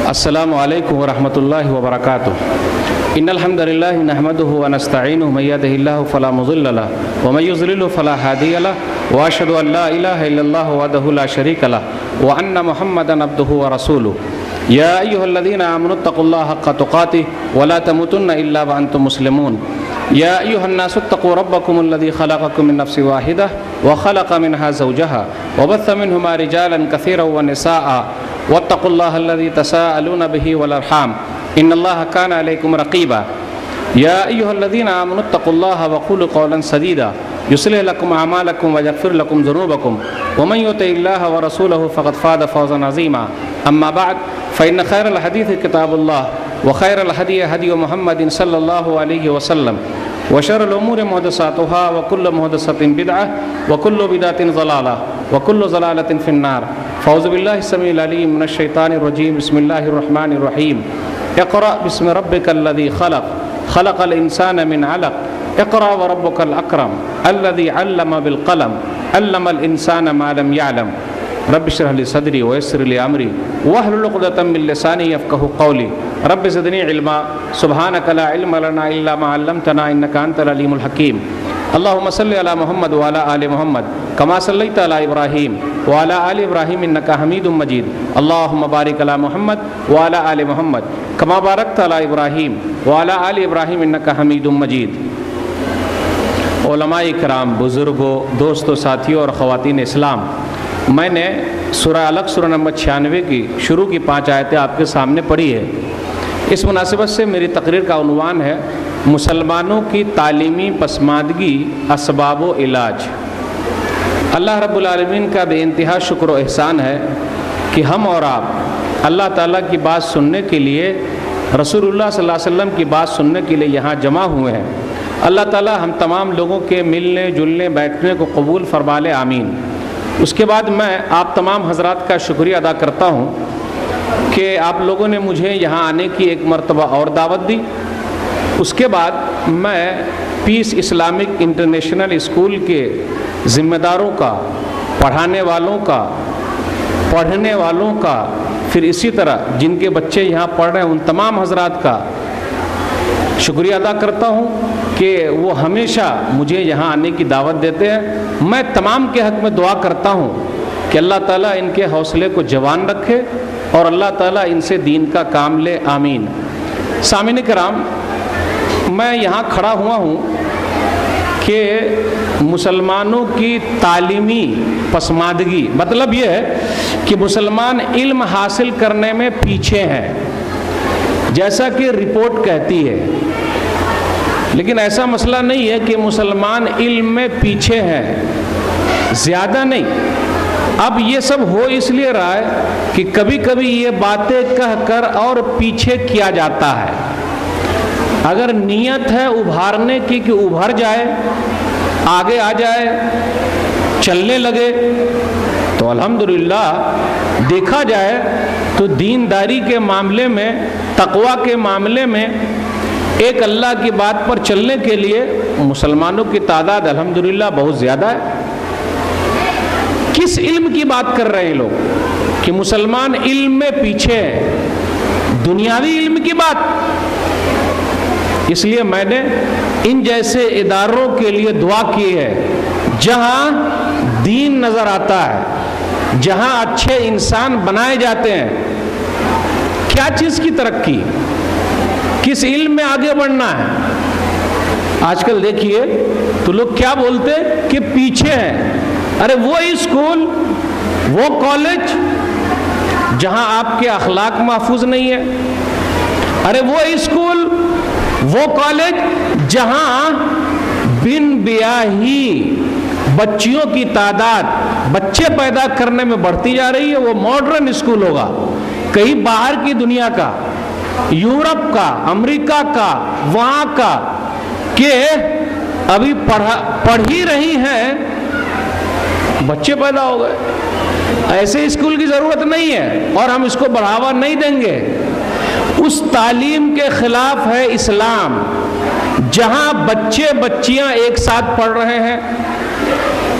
السلام علیکم ورحمۃ اللہ وبرکاتہ ان الحمد للہ نحمده ونستعینه من يهده الله فلا مضل له ومن يضلل فلا هادي له واشهد ان لا اله الا الله وحده لا شريك له وان محمدا عبده ورسوله يا ايها الذين امنوا اتقوا الله حق تقاته ولا تموتن الا وانتم مسلمون يا ايها الناس اتقوا ربكم الذي خلقكم من نفس واحده وخلق منها زوجها وبث منهما رجالا كثيرا ونساء واتقوا الله الذي تساءلون به والارحام ان الله كان عليكم رقيبا يا ايها الذين امنوا اتقوا الله وقولوا قولا سديدا يصلح لكم اعمالكم ويغفر لكم ذنوبكم ومن يطع الله ورسوله فقد فاز فوزا عظيما اما بعد فان خير الحديث كتاب الله وخير الهدي هدي محمد صلى الله عليه وسلم وشر الامور محدثاتها وكل محدثة بدعة وكل بدعة ضلالة وكل ضلالة في النار فاعوذ بالله السميع العليم من الشيطان الرجيم بسم الله الرحمن الرحيم اقرأ باسم ربك الذي خلق الإنسان من علق اقرأ وربك الأكرم الذي علم بالقلم علم الإنسان ما لم يعلم رب اشرح لي صدري ويسر لي أمري واحلل عقدة من لساني يفقهوا قولي رب زدني علما سبحانك لا علم لنا إلا ما علمتنا إنك أنت العليم الحكيم اللهم صل على محمد وعلى آل محمد كما صليت على إبراهيم وعلى آل إبراهيم إنك حميد مجيد اللهم بارك على محمد وعلى آل محمد كما باركت على إبراهيم وعلى آل إبراهيم إنك حميد مجيد علماء کرام، بزرگوں، دوستوں، ساتھیوں اور خواتین اسلام، میں نے سورہ علق سورہ نمبر 96 کی شروع کی 5 آیتیں آپ کے سامنے پڑھی ہے۔ اس مناسبت سے میری تقریر کا عنوان ہے مسلمانوں کی تعلیمی پسماندگی اسباب و علاج۔ اللہ رب العالمین کا بے انتہا شکر و احسان ہے کہ ہم اور آپ اللہ تعالیٰ کی بات سننے کے لیے، رسول اللہ صلی اللہ علیہ وسلم کی بات سننے کے لیے یہاں جمع ہوئے ہیں۔ اللہ تعالیٰ ہم تمام لوگوں کے ملنے جلنے بیٹھنے کو قبول فرما لے، آمین۔ اس کے بعد میں آپ تمام حضرات کا شکریہ ادا کرتا ہوں کہ آپ لوگوں نے مجھے یہاں آنے کی ایک مرتبہ اور دعوت دی۔ اس کے بعد میں پیس اسلامک انٹرنیشنل اسکول کے ذمہ داروں کا، پڑھانے والوں کا، پڑھنے والوں کا، پھر اسی طرح جن کے بچے یہاں پڑھ رہے ہیں ان تمام حضرات کا شکریہ ادا کرتا ہوں کہ وہ ہمیشہ مجھے یہاں آنے کی دعوت دیتے ہیں۔ میں تمام کے حق میں دعا کرتا ہوں کہ اللہ تعالیٰ ان کے حوصلے کو جوان رکھے اور اللہ تعالیٰ ان سے دین کا کام لے، آمین۔ سامعین کرام، میں یہاں کھڑا ہوا ہوں کہ مسلمانوں کی تعلیمی پسماندگی، مطلب یہ ہے کہ مسلمان علم حاصل کرنے میں پیچھے ہیں جیسا کہ رپورٹ کہتی ہے، لیکن ایسا مسئلہ نہیں ہے کہ مسلمان علم میں پیچھے ہیں، زیادہ نہیں۔ اب یہ سب ہو اس لیے رہا ہے کہ کبھی کبھی یہ باتیں کہہ کر اور پیچھے کیا جاتا ہے۔ اگر نیت ہے ابھارنے کی کہ ابھر جائے، آگے آ جائے، چلنے لگے، تو الحمدللہ دیکھا جائے تو دینداری کے معاملے میں، تقوی کے معاملے میں ایک اللہ کی بات پر چلنے کے لیے مسلمانوں کی تعداد الحمدللہ بہت زیادہ ہے۔ کس علم کی بات کر رہے ہیں لوگ کہ مسلمان علم میں پیچھے ہیں؟ دنیاوی علم کی بات۔ اس لیے میں نے ان جیسے اداروں کے لیے دعا کی ہے جہاں دین نظر آتا ہے، جہاں اچھے انسان بنائے جاتے ہیں۔ کیا چیز کی ترقی، کس علم میں آگے بڑھنا ہے؟ آج کل دیکھیے تو لوگ کیا بولتے کہ پیچھے ہیں۔ ارے وہ اسکول، وہ کالج جہاں آپ کے اخلاق محفوظ نہیں ہے، ارے وہ اسکول، وہ کالج جہاں بن بیاہی بچیوں کی تعداد بچے پیدا کرنے میں بڑھتی جا رہی ہے، وہ ماڈرن اسکول ہوگا، کہیں باہر کی دنیا کا، یورپ کا، امریکہ کا، وہاں کا، کہ ابھی پڑھ ہی رہی ہیں بچے پیدا ہو گئے۔ ایسے اسکول کی ضرورت نہیں ہے اور ہم اس کو بڑھاوا نہیں دیں گے۔ اس تعلیم کے خلاف ہے اسلام جہاں بچے بچیاں ایک ساتھ پڑھ رہے ہیں،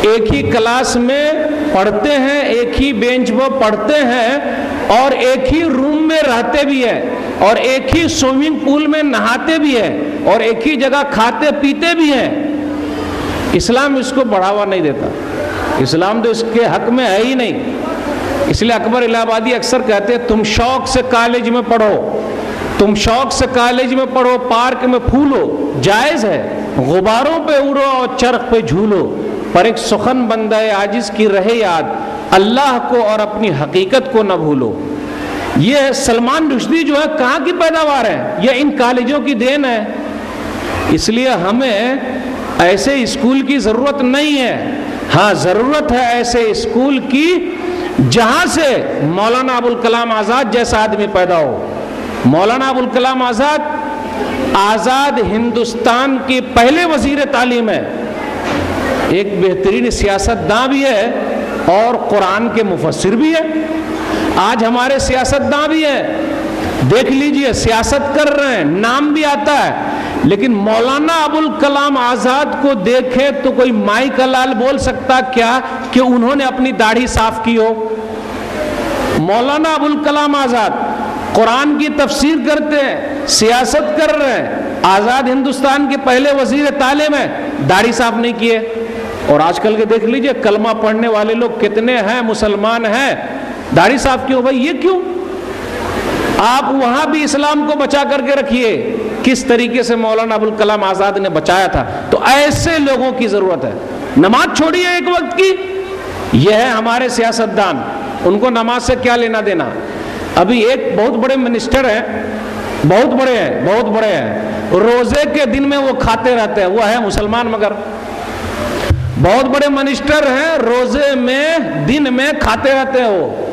ایک ہی کلاس میں پڑھتے ہیں، ایک ہی بینچ پر پڑھتے ہیں، اور ایک ہی روم میں رہتے بھی ہیں اور ایک ہی سوئمنگ پول میں نہاتے بھی ہیں اور ایک ہی جگہ کھاتے پیتے بھی ہیں، اسلام اس کو بڑھاوا نہیں دیتا، اسلام تو اس کے حق میں ہے ہی نہیں۔ اس لیے اکبر الہ آبادی اکثر کہتے ہیں تم شوق سے کالج میں پڑھو، تم شوق سے کالج میں پڑھو، پارک میں پھولو، جائز ہے، غباروں پہ اڑو اور چرخ پہ جھولو، پر ایک سخن بندہ عاجز کی رہے یاد، اللہ کو اور اپنی حقیقت کو نہ بھولو۔ یہ سلمان رشدی جو ہے کہاں کی پیداوار ہے؟ یہ ان کالجوں کی دین ہے۔ اس لیے ہمیں ایسے اسکول کی ضرورت نہیں ہے، ہاں ضرورت ہے ایسے اسکول کی جہاں سے مولانا ابوالکلام آزاد جیسا آدمی پیدا ہو۔ مولانا ابوالکلام آزاد ہندوستان کے پہلے وزیر تعلیم ہے، ایک بہترین سیاست داں بھی ہے اور قرآن کے مفسر بھی ہے۔ آج ہمارے سیاست داں بھی ہیں، دیکھ لیجئے سیاست کر رہے ہیں، نام بھی آتا ہے، لیکن مولانا ابوالکلام آزاد کو دیکھے تو کوئی مائی کا لال بول سکتا کیا کہ انہوں نے اپنی داڑھی صاف کی ہو؟ مولانا ابوالکلام آزاد قرآن کی تفسیر کرتے ہیں، سیاست کر رہے ہیں، آزاد ہندوستان کے پہلے وزیر تعلیم ہیں، داڑھی صاف نہیں کیے۔ اور آج کل کے دیکھ لیجئے کلمہ پڑھنے والے لوگ کتنے ہیں، مسلمان ہیں، داڑھی صاف کیوں بھائی؟ یہ کیوں؟ آپ وہاں بھی اسلام کو بچا کر کے رکھیے کس طریقے سے مولانا ابوالکلام آزاد نے بچایا تھا۔ تو ایسے لوگوں کی ضرورت ہے۔ نماز چھوڑیے ایک وقت کی، یہ ہے ہمارے سیاستدان، ان کو نماز سے کیا لینا دینا؟ ابھی ایک بہت بڑے منسٹر ہیں، بہت بڑے ہیں، روزے کے دن میں وہ کھاتے رہتے ہیں، وہ ہے مسلمان مگر بہت بڑے منسٹر ہیں، روزے میں دن میں کھاتے رہتے ہیں، وہ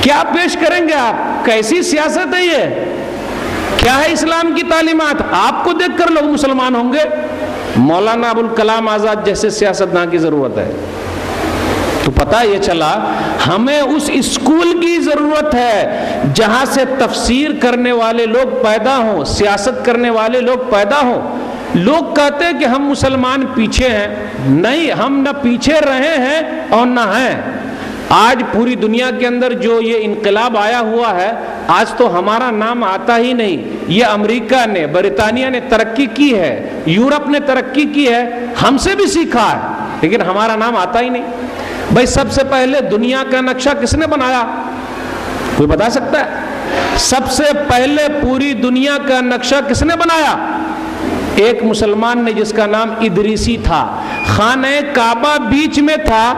کیا پیش کریں گے آپ؟ کیسی سیاست ہے یہ؟ کیا ہے اسلام کی تعلیمات؟ آپ کو دیکھ کر لوگ مسلمان ہوں گے؟ مولانا ابوالکلام آزاد جیسے سیاستداں کی ضرورت ہے۔ تو پتہ یہ چلا ہمیں اس اسکول کی ضرورت ہے جہاں سے تفسیر کرنے والے لوگ پیدا ہوں، سیاست کرنے والے لوگ پیدا ہوں۔ لوگ کہتے ہیں کہ ہم مسلمان پیچھے ہیں، نہیں، ہم نہ پیچھے رہے ہیں اور نہ ہیں۔ آج پوری دنیا کے اندر جو یہ انقلاب آیا ہوا ہے، آج تو ہمارا نام آتا ہی نہیں۔ یہ امریکہ نے، برطانیہ نے ترقی کی ہے، یورپ نے ترقی کی ہے، ہم سے بھی سیکھا ہے، لیکن ہمارا نام آتا ہی نہیں۔ بھائی سب سے پہلے دنیا کا نقشہ کس نے بنایا؟ کوئی بتا سکتا ہے؟ سب سے پہلے پوری دنیا کا نقشہ کس نے بنایا؟ ایک مسلمان نے جس کا نام ادریسی تھا۔ خانہ کعبہ بیچ میں تھا،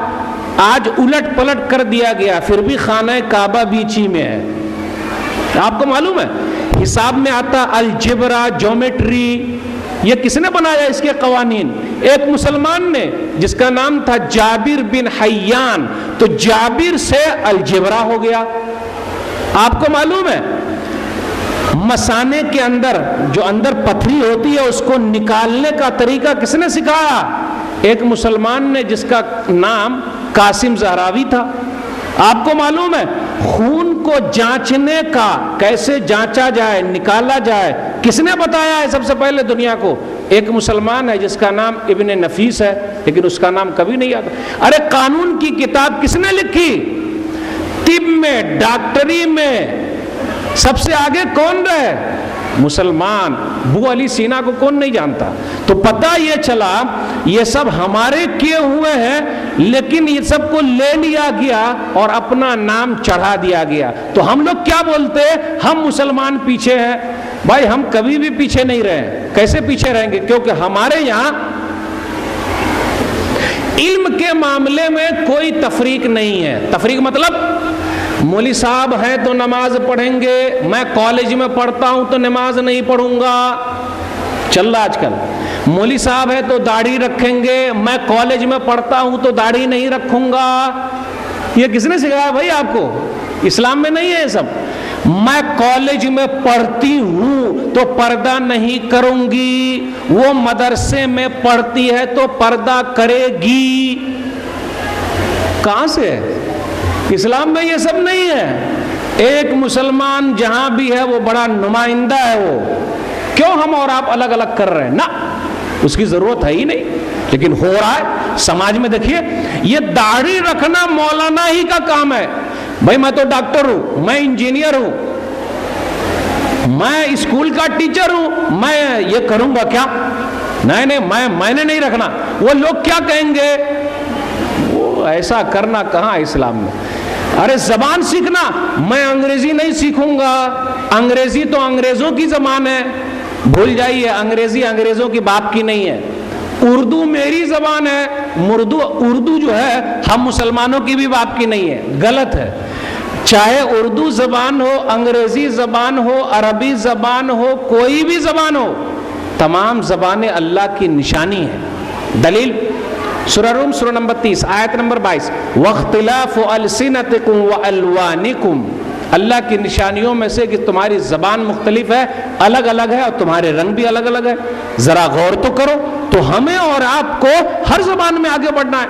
آج الٹ پلٹ کر دیا گیا، پھر بھی خانہ کعبہ بیچ ہی میں ہے۔ آپ کو معلوم ہے حساب میں آتا الجبرا، جیومیٹری، یہ کس نے بنایا اس کے قوانین؟ ایک مسلمان نے جس کا نام تھا جابر بن حیان، تو جابر سے الجبرا ہو گیا۔ آپ کو معلوم ہے مسانے کے اندر جو اندر پتھری ہوتی ہے اس کو نکالنے کا طریقہ کس نے سکھایا؟ ایک مسلمان نے جس کا نام قاسم زہراوی تھا۔ آپ کو معلوم ہے خون کو جانچنے کا، کیسے جانچا جائے، نکالا جائے، کس نے بتایا ہے سب سے پہلے دنیا کو؟ ایک مسلمان ہے جس کا نام ابن نفیس ہے، لیکن اس کا نام کبھی نہیں آتا۔ ارے قانون کی کتاب کس نے لکھی؟ طب میں، ڈاکٹری میں سب سے آگے کون رہے؟ مسلمان۔ ابو علی سینا کو کون نہیں جانتا؟ تو پتہ یہ چلا یہ سب ہمارے کیے ہوئے ہیں، لیکن یہ سب کو لے لیا گیا اور اپنا نام چڑھا دیا گیا۔ تو ہم لوگ کیا بولتے ہیں؟ ہم مسلمان پیچھے ہیں۔ بھائی ہم کبھی بھی پیچھے نہیں رہے۔ کیسے پیچھے رہیں گے؟ کیونکہ ہمارے یہاں علم کے معاملے میں کوئی تفریق نہیں ہے۔ تفریق مطلب مولوی صاحب ہیں تو نماز پڑھیں گے، میں کالج میں پڑھتا ہوں تو نماز نہیں پڑھوں گا، چل رہا آج کل۔ مولوی صاحب ہے تو داڑھی رکھیں گے، میں کالج میں پڑھتا ہوں تو داڑھی نہیں رکھوں گا۔ یہ کس نے سکھایا بھائی آپ کو؟ اسلام میں نہیں ہے یہ سب۔ میں کالج میں پڑھتی ہوں تو پردہ نہیں کروں گی، وہ مدرسے میں پڑھتی ہے تو پردہ کرے گی۔ کہاں سے ہے؟ اسلام میں یہ سب نہیں ہے۔ ایک مسلمان جہاں بھی ہے وہ بڑا نمائندہ ہے۔ وہ کیوں ہم اور آپ الگ الگ کر رہے ہیں؟ نہ، اس کی ضرورت ہے ہی نہیں، لیکن ہو رہا ہے۔ سماج میں دیکھیے یہ داڑھی رکھنا مولانا ہی کا کام ہے، بھائی میں تو ڈاکٹر ہوں، میں انجینئر ہوں، میں اسکول کا ٹیچر ہوں، میں یہ کروں گا کیا؟ نہیں میں نے نہیں رکھنا، وہ لوگ کیا کہیں گے؟ وہ ایسا کرنا کہاں اسلام میں؟ ارے زبان سیکھنا، میں انگریزی نہیں سیکھوں گا، انگریزی تو انگریزوں کی زبان ہے، بھول جائیے، انگریزی انگریزوں کی باپ کی نہیں ہے، اردو میری زبان ہے، اردو جو ہے ہم مسلمانوں کی بھی باپ کی نہیں ہے، غلط ہے۔ چاہے اردو زبان ہو، انگریزی زبان ہو، عربی زبان ہو، کوئی بھی زبان ہو، تمام زبانیں اللہ کی نشانی ہیں۔ دلیل سورہ روم سورہ نمبر 30 آیت نمبر 22، وَاخْتِلَافُ أَلْسِنَتِكُمْ وَأَلْوَانِكُمْ، اللہ کی نشانیوں میں سے کہ تمہاری زبان مختلف ہے، الگ الگ ہے، اور تمہارے رنگ بھی الگ الگ ہے۔ ذرا غور تو کرو، تو ہمیں اور آپ کو ہر زبان میں آگے بڑھنا ہے،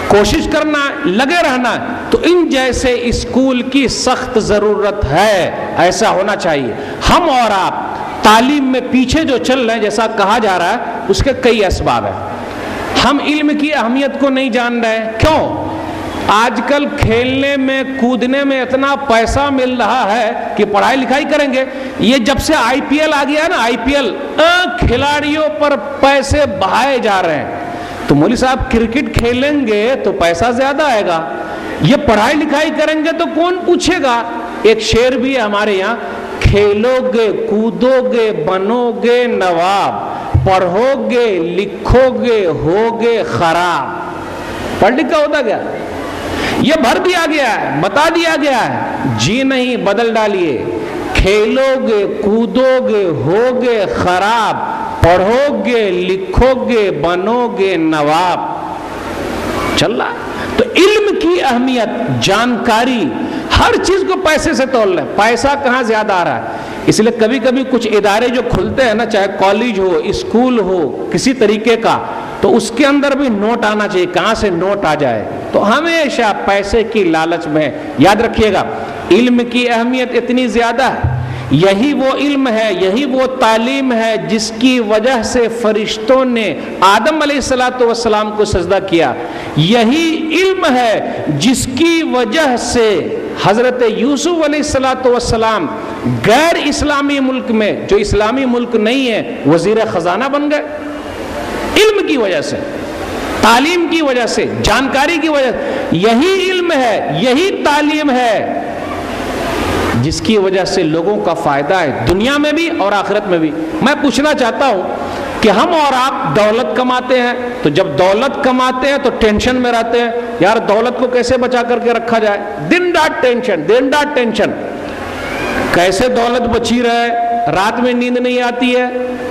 کوشش کرنا ہے، لگے رہنا ہے۔ تو ان جیسے اسکول کی سخت ضرورت ہے، ایسا ہونا چاہیے۔ ہم اور آپ تعلیم میں پیچھے جو چل رہے ہیں، جیسا کہا جا رہا ہے، اس کے کئی اسباب ہیں۔ ہم علم کی اہمیت کو نہیں جان رہے۔ کیوں؟ آج کل کھیلنے میں کودنے میں اتنا پیسہ مل رہا ہے کہ پڑھائی لکھائی کریں گے۔ یہ جب سے آئی پی ایل آ گیا نا، آئی پی ایل، کھلاڑیوں پر پیسے بہائے جا رہے ہیں۔ تو مولوی صاحب کرکٹ کھیلیں گے تو پیسہ زیادہ آئے گا، یہ پڑھائی لکھائی کریں گے تو کون پوچھے گا؟ ایک شعر بھی ہے ہمارے یہاں، کھیلو گے کودو گے بنو گے نواب، پڑھو گے لکھو گے ہوگے خراب۔ پڑھ لکھا ہوتا کیا؟ یہ بھر دیا گیا ہے، بتا دیا گیا ہے، جی نہیں بدل ڈالیے۔ کھیلو گے کودو گے ہوگے خراب، پڑھو گے لکھو گے بنو گے نواب۔ چل رہا تو علم کی اہمیت، جانکاری، ہر چیز کو پیسے سے تول رہے ہیں۔ پیسہ کہاں زیادہ آ رہا ہے؟ اس لیے کبھی کبھی کچھ ادارے جو کھلتے ہیں نا، چاہے کالج ہو، اسکول ہو، کسی طریقے کا، تو اس کے اندر بھی نوٹ آنا چاہیے، کہاں سے نوٹ آ جائے۔ تو ہمیشہ پیسے کی لالچ میں، یاد رکھیے گا علم کی اہمیت اتنی زیادہ ہے۔ یہی وہ علم ہے، یہی وہ تعلیم ہے جس کی وجہ سے فرشتوں نے آدم علیہ السلام کو سجدہ کیا۔ یہی علم ہے جس کی وجہ سے حضرت یوسف علیہ السلام غیر اسلامی ملک میں، جو اسلامی ملک نہیں ہے، وزیر خزانہ بن گئے۔ علم کی وجہ سے، تعلیم کی وجہ سے، جانکاری کی وجہ سے۔ یہی علم ہے، یہی تعلیم ہے جس کی وجہ سے لوگوں کا فائدہ ہے، دنیا میں بھی اور آخرت میں بھی۔ میں پوچھنا چاہتا ہوں کہ ہم اور آپ دولت کماتے ہیں، تو جب دولت کماتے ہیں تو ٹینشن میں رہتے ہیں، یار دولت کو کیسے بچا کر کے رکھا جائے، دن رات ٹینشن، دن رات ٹینشن، کیسے دولت بچی رہے، رات میں نیند نہیں آتی ہے۔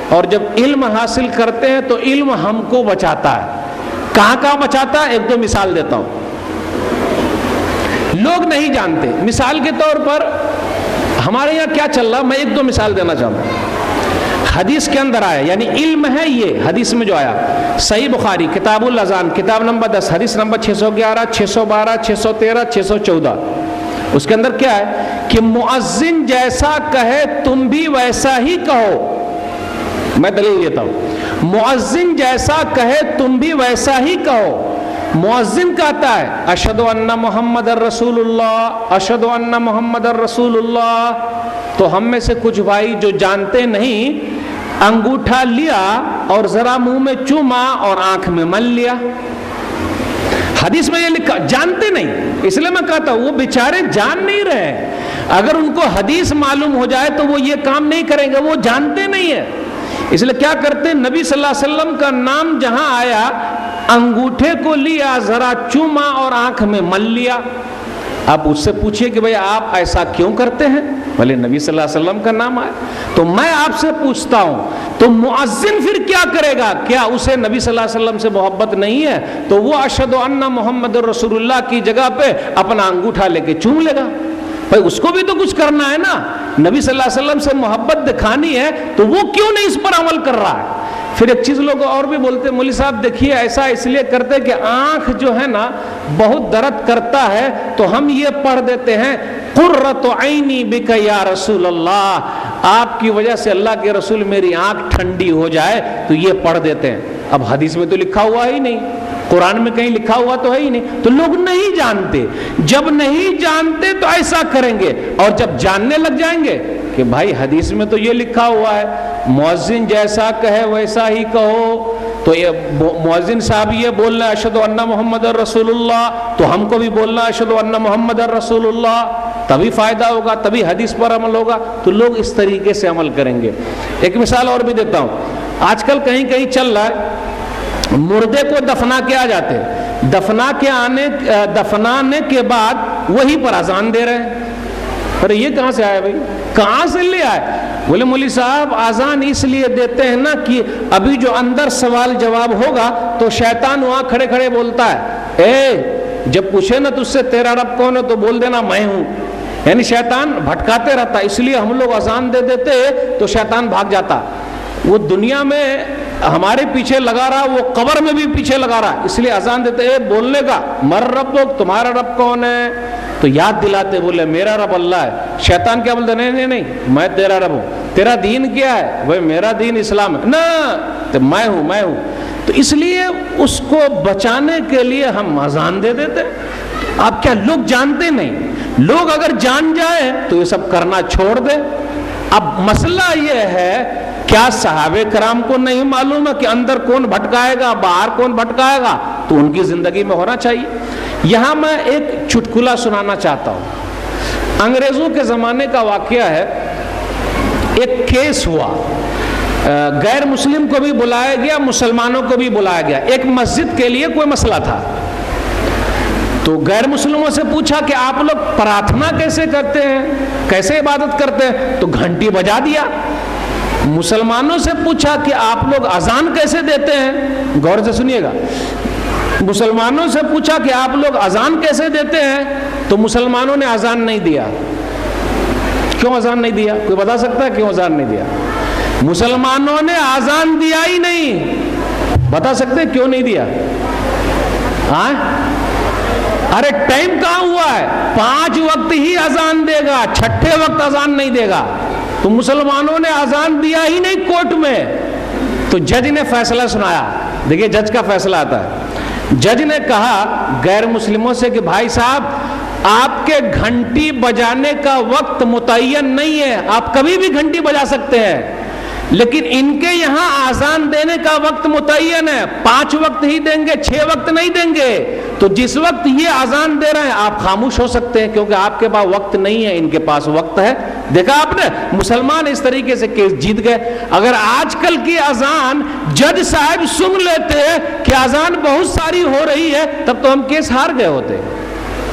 اور جب علم حاصل کرتے ہیں تو علم ہم کو بچاتا ہے۔ کہاں کہاں بچاتا ہے؟ ایک دو مثال دیتا ہوں، لوگ نہیں جانتے۔ مثال کے طور پر ہمارے یہاں کیا چل رہا، میں ایک دو مثال دینا چاہتا ہوں۔ حدیث کے اندر آیا، یعنی علم ہے یہ، حدیث میں جو آیا، صحیح بخاری کتاب الاذان کتاب نمبر 10 حدیث نمبر 611 612 613 614، اس کے اندر کیا ہے کہ مؤذن جیسا کہے تم بھی ویسا ہی کہو۔ میں دلیل دیتا ہوں، مؤذن جیسا کہے تم بھی ویسا ہی کہو۔ مؤذن کہتا ہے اشہد ان محمد الرسول اللہ، اشہد ان محمد الرسول اللہ، تو ہم میں سے کچھ بھائی جو جانتے نہیں، انگوٹھا لیا اور ذرا منہ میں چوما اور آنکھ میں مل لیا۔ حدیث میں یہ لکھا، جانتے نہیں، اس لیے میں کہتا ہوں وہ بیچارے جان نہیں رہے۔ اگر ان کو حدیث معلوم ہو جائے تو وہ یہ کام نہیں کریں گے، وہ جانتے نہیں ہیں۔ اس لیے کیا کرتے ہیں، نبی صلی اللہ علیہ وسلم کا نام جہاں آیا، انگوٹھے کو لیا، ذرا چوما اور آنکھ میں مل لیا۔ آپ اس سے پوچھئے کہ بھئی آپ ایسا کیوں کرتے ہیں؟ بھلے نبی صلی اللہ علیہ وسلم کا نام آئے۔ تو میں آپ سے پوچھتا ہوں، تو مؤذن پھر کیا کرے گا؟ کیا اسے نبی صلی اللہ علیہ وسلم سے محبت نہیں ہے؟ تو وہ اشہد ان محمد الرسول اللہ کی جگہ پہ اپنا انگوٹھا لے کے چوم لے گا۔ بھئی اس کو بھی تو کچھ کرنا ہے نا، نبی صلی اللہ علیہ وسلم سے محبت دکھانی ہے، تو وہ کیوں نہیں اس پر عمل کر رہا ہے؟ پھر ایک چیز لوگ اور بھی بولتے ہیں، مولوی صاحب دیکھیے ایسا اس لیے کرتے کہ آنکھ جو ہے نا بہت درد کرتا ہے، تو ہم یہ پڑھ دیتے ہیں قرۃ عینی بک یا رسول اللہ، آپ کی وجہ سے اللہ کے رسول میری آنکھ ٹھنڈی ہو جائے، تو یہ پڑھ دیتے ہیں۔ اب حدیث میں تو لکھا ہوا ہی نہیں، قرآن میں کہیں لکھا ہوا تو ہے ہی نہیں. تو لوگ نہیں جانتے. جب نہیں جانتے تو ایسا کریں گے, اور جب جاننے لگ جائیں گے کہ بھائی حدیث میں تو یہ لکھا ہوا ہے مؤذن جیسا کہے ویسا ہی کہو, تو یہ مؤذن صاحب یہ بول رہے ہیں اشہد ان محمد رسول اللہ, تو ہم کو بھی بولنا اشہد ان محمد رسول اللہ, تبھی فائدہ ہوگا, تبھی حدیث پر عمل ہوگا. تو لوگ اس طریقے سے عمل کریں گے. ایک مثال اور بھی دیتا ہوں. آج کل کہیں کہیں چل رہا ہے مردے کو دفنا کے آ جاتے, دفنانے کے بعد وہی پر اذان دے رہے ہیں. ارے یہ کہاں سے آیا بھائی, کہاں سے لے آئے؟ بولے مولوی صاحب اذان اس لیے دیتے ہیں نا کہ ابھی جو اندر سوال جواب ہوگا تو شیطان وہاں کھڑے کھڑے بولتا ہے, اے جب پوچھے نا تجھ سے تیرا رب کون ہے تو بول دینا میں ہوں. یعنی شیطان بھٹکاتے رہتا, اس لیے ہم لوگ اذان دے دیتے تو شیطان بھاگ جاتا. وہ دنیا میں ہمارے پیچھے لگا رہا, وہ قبر میں بھی پیچھے لگا رہا, اس لیے اذان دیتے اے بولنے کا مر ربک, تمہارا رب کون ہے؟ تو یاد دلاتے, بولے میرا رب اللہ ہے. شیطان کیا بولتے, نہیں نہیں نہیں میں تیرا رب ہوں. تیرا دین کیا ہے؟ بھائی میرا دین اسلام ہے. نا تو میں ہوں. تو اس لیے اس کو بچانے کے لیے ہم اذان دے دیتے. آپ کیا لوگ جانتے نہیں؟ لوگ اگر جان جائے تو یہ سب کرنا چھوڑ دے. اب مسئلہ یہ ہے, کیا صحابہ کرام کو نہیں معلوم ہے کہ اندر کون بھٹکائے گا باہر کون بھٹکائے گا؟ تو ان کی زندگی میں ہونا چاہیے. یہاں میں ایک چٹکلا سنانا چاہتا ہوں. انگریزوں کے زمانے کا واقعہ ہے. ایک کیس ہوا, غیر مسلم کو بھی بلایا گیا, مسلمانوں کو بھی بلایا گیا. ایک مسجد کے لیے کوئی مسئلہ تھا. تو غیر مسلموں سے پوچھا کہ آپ لوگ پرارتھنا کیسے کرتے ہیں, کیسے عبادت کرتے ہیں؟ تو گھنٹی بجا دیا. مسلمانوں سے پوچھا کہ آپ لوگ اذان کیسے دیتے ہیں, غور سے سنیے گا. مسلمانوں سے پوچھا کہ آپ لوگ اذان کیسے دیتے ہیں, تو مسلمانوں نے اذان نہیں دیا. کیوں اذان نہیں دیا؟ کوئی بتا سکتا ہے کیوں اذان نہیں دیا؟ مسلمانوں نے اذان دیا ہی نہیں. بتا سکتے کیوں نہیں دیا؟ ہاں ارے ٹائم کہاں ہوا ہے, 5 وقت ہی اذان دے گا, 6 وقت اذان نہیں دے گا. تو مسلمانوں نے اذان دیا ہی نہیں کورٹ میں. تو جج نے فیصلہ سنایا. دیکھیے جج کا فیصلہ آتا ہے. جج نے کہا غیر مسلموں سے کہ بھائی صاحب آپ کے گھنٹی بجانے کا وقت متعین نہیں ہے, آپ کبھی بھی گھنٹی بجا سکتے ہیں, لیکن ان کے یہاں اذان دینے کا وقت متعین ہے. 5 وقت ہی دیں گے, 6 وقت نہیں دیں گے. تو جس وقت یہ اذان دے رہے ہیں آپ خاموش ہو سکتے ہیں, کیونکہ آپ کے پاس وقت نہیں ہے, ان کے پاس وقت ہے. دیکھا آپ نے, مسلمان اس طریقے سے کیس جیت گئے. اگر آج کل کی اذان جج صاحب سن لیتے کہ اذان بہت ساری ہو رہی ہے, تب تو ہم کیس ہار گئے ہوتے.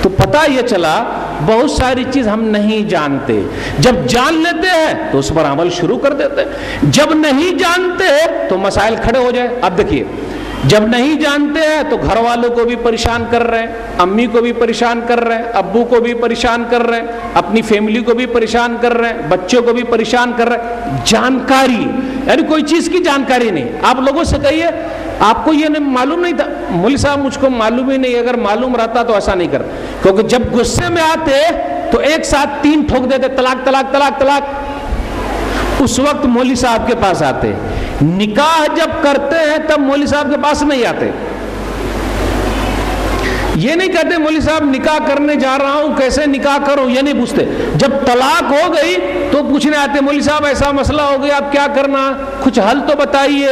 تو پتہ یہ چلا بہت ساری چیز ہم نہیں جانتے. جب جان لیتے ہیں تو اس پر عمل شروع کر دیتے, جب نہیں جانتے تو مسائل کھڑے ہو جائے. اب دیکھیے جب نہیں جانتے ہیں تو گھر والوں کو بھی پریشان کر رہے ہیں, امی کو بھی پریشان کر رہے ہیں, ابو کو بھی پریشان کر رہے ہیں, اپنی فیملی کو بھی پریشان کر رہے ہیں, بچوں کو بھی پریشان کر رہے ہیں. جانکاری یعنی کوئی چیز کی جانکاری نہیں. آپ لوگوں سے کہیے آپ کو یہ معلوم نہیں تھا, مولوی صاحب مجھ کو معلوم ہی نہیں, اگر معلوم رہتا تو ایسا نہیں کرتا. کیونکہ جب غصے میں آتے تو ایک ساتھ 3 ٹھوک دیتے, طلاق طلاق طلاق طلاق. اس وقت مولوی صاحب کے پاس آتے. نکاح جب کرتے ہیں تب مولوی صاحب کے پاس نہیں آتے. یہ نہیں کہتے مولوی صاحب نکاح کرنے جا رہا ہوں, کیسے نکاح کروں, یہ نہیں پوچھتے. جب طلاق ہو گئی تو پوچھنے آتے مولوی صاحب ایسا مسئلہ ہو گیا, اب کیا کرنا, کچھ حل تو بتائیے.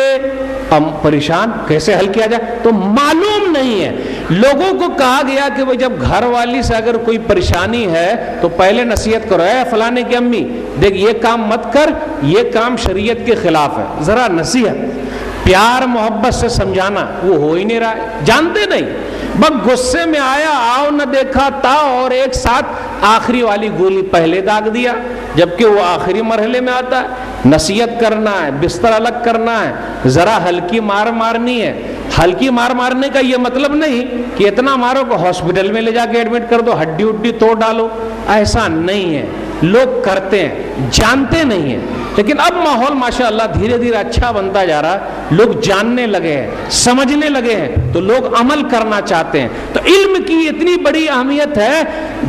ہم پریشان, کیسے حل کیا جائے, تو معلوم نہیں ہے. لوگوں کو کہا گیا کہ وہ جب گھر والی سے اگر کوئی پریشانی ہے تو پہلے نصیحت کرو, اے فلانے کی امی دیکھ یہ کام مت کر, یہ کام شریعت کے خلاف ہے. ذرا نصیحت پیار محبت سے سمجھانا, وہ ہو ہی نہیں رہا ہے, جانتے نہیں. بس غصے میں آیا, آؤ نہ دیکھا تا, اور ایک ساتھ آخری والی گولی پہلے داغ دیا, جبکہ وہ آخری مرحلے میں آتا ہے. نصیحت کرنا ہے, بستر الگ کرنا ہے, ذرا ہلکی مار مارنی ہے. ہلکی مار مارنے کا یہ مطلب نہیں کہ اتنا مارو کہ ہاسپٹل میں لے جا کے ایڈمٹ کر دو, ہڈی اڈی توڑ ڈالو, ایسا نہیں ہے. لوگ کرتے ہیں, جانتے نہیں ہیں. لیکن اب ماحول ماشاءاللہ دھیرے دھیرے اچھا بنتا جا رہا ہے, لوگ جاننے لگے ہیں, سمجھنے لگے ہیں, تو لوگ عمل کرنا چاہتے ہیں. تو علم کی اتنی بڑی اہمیت ہے,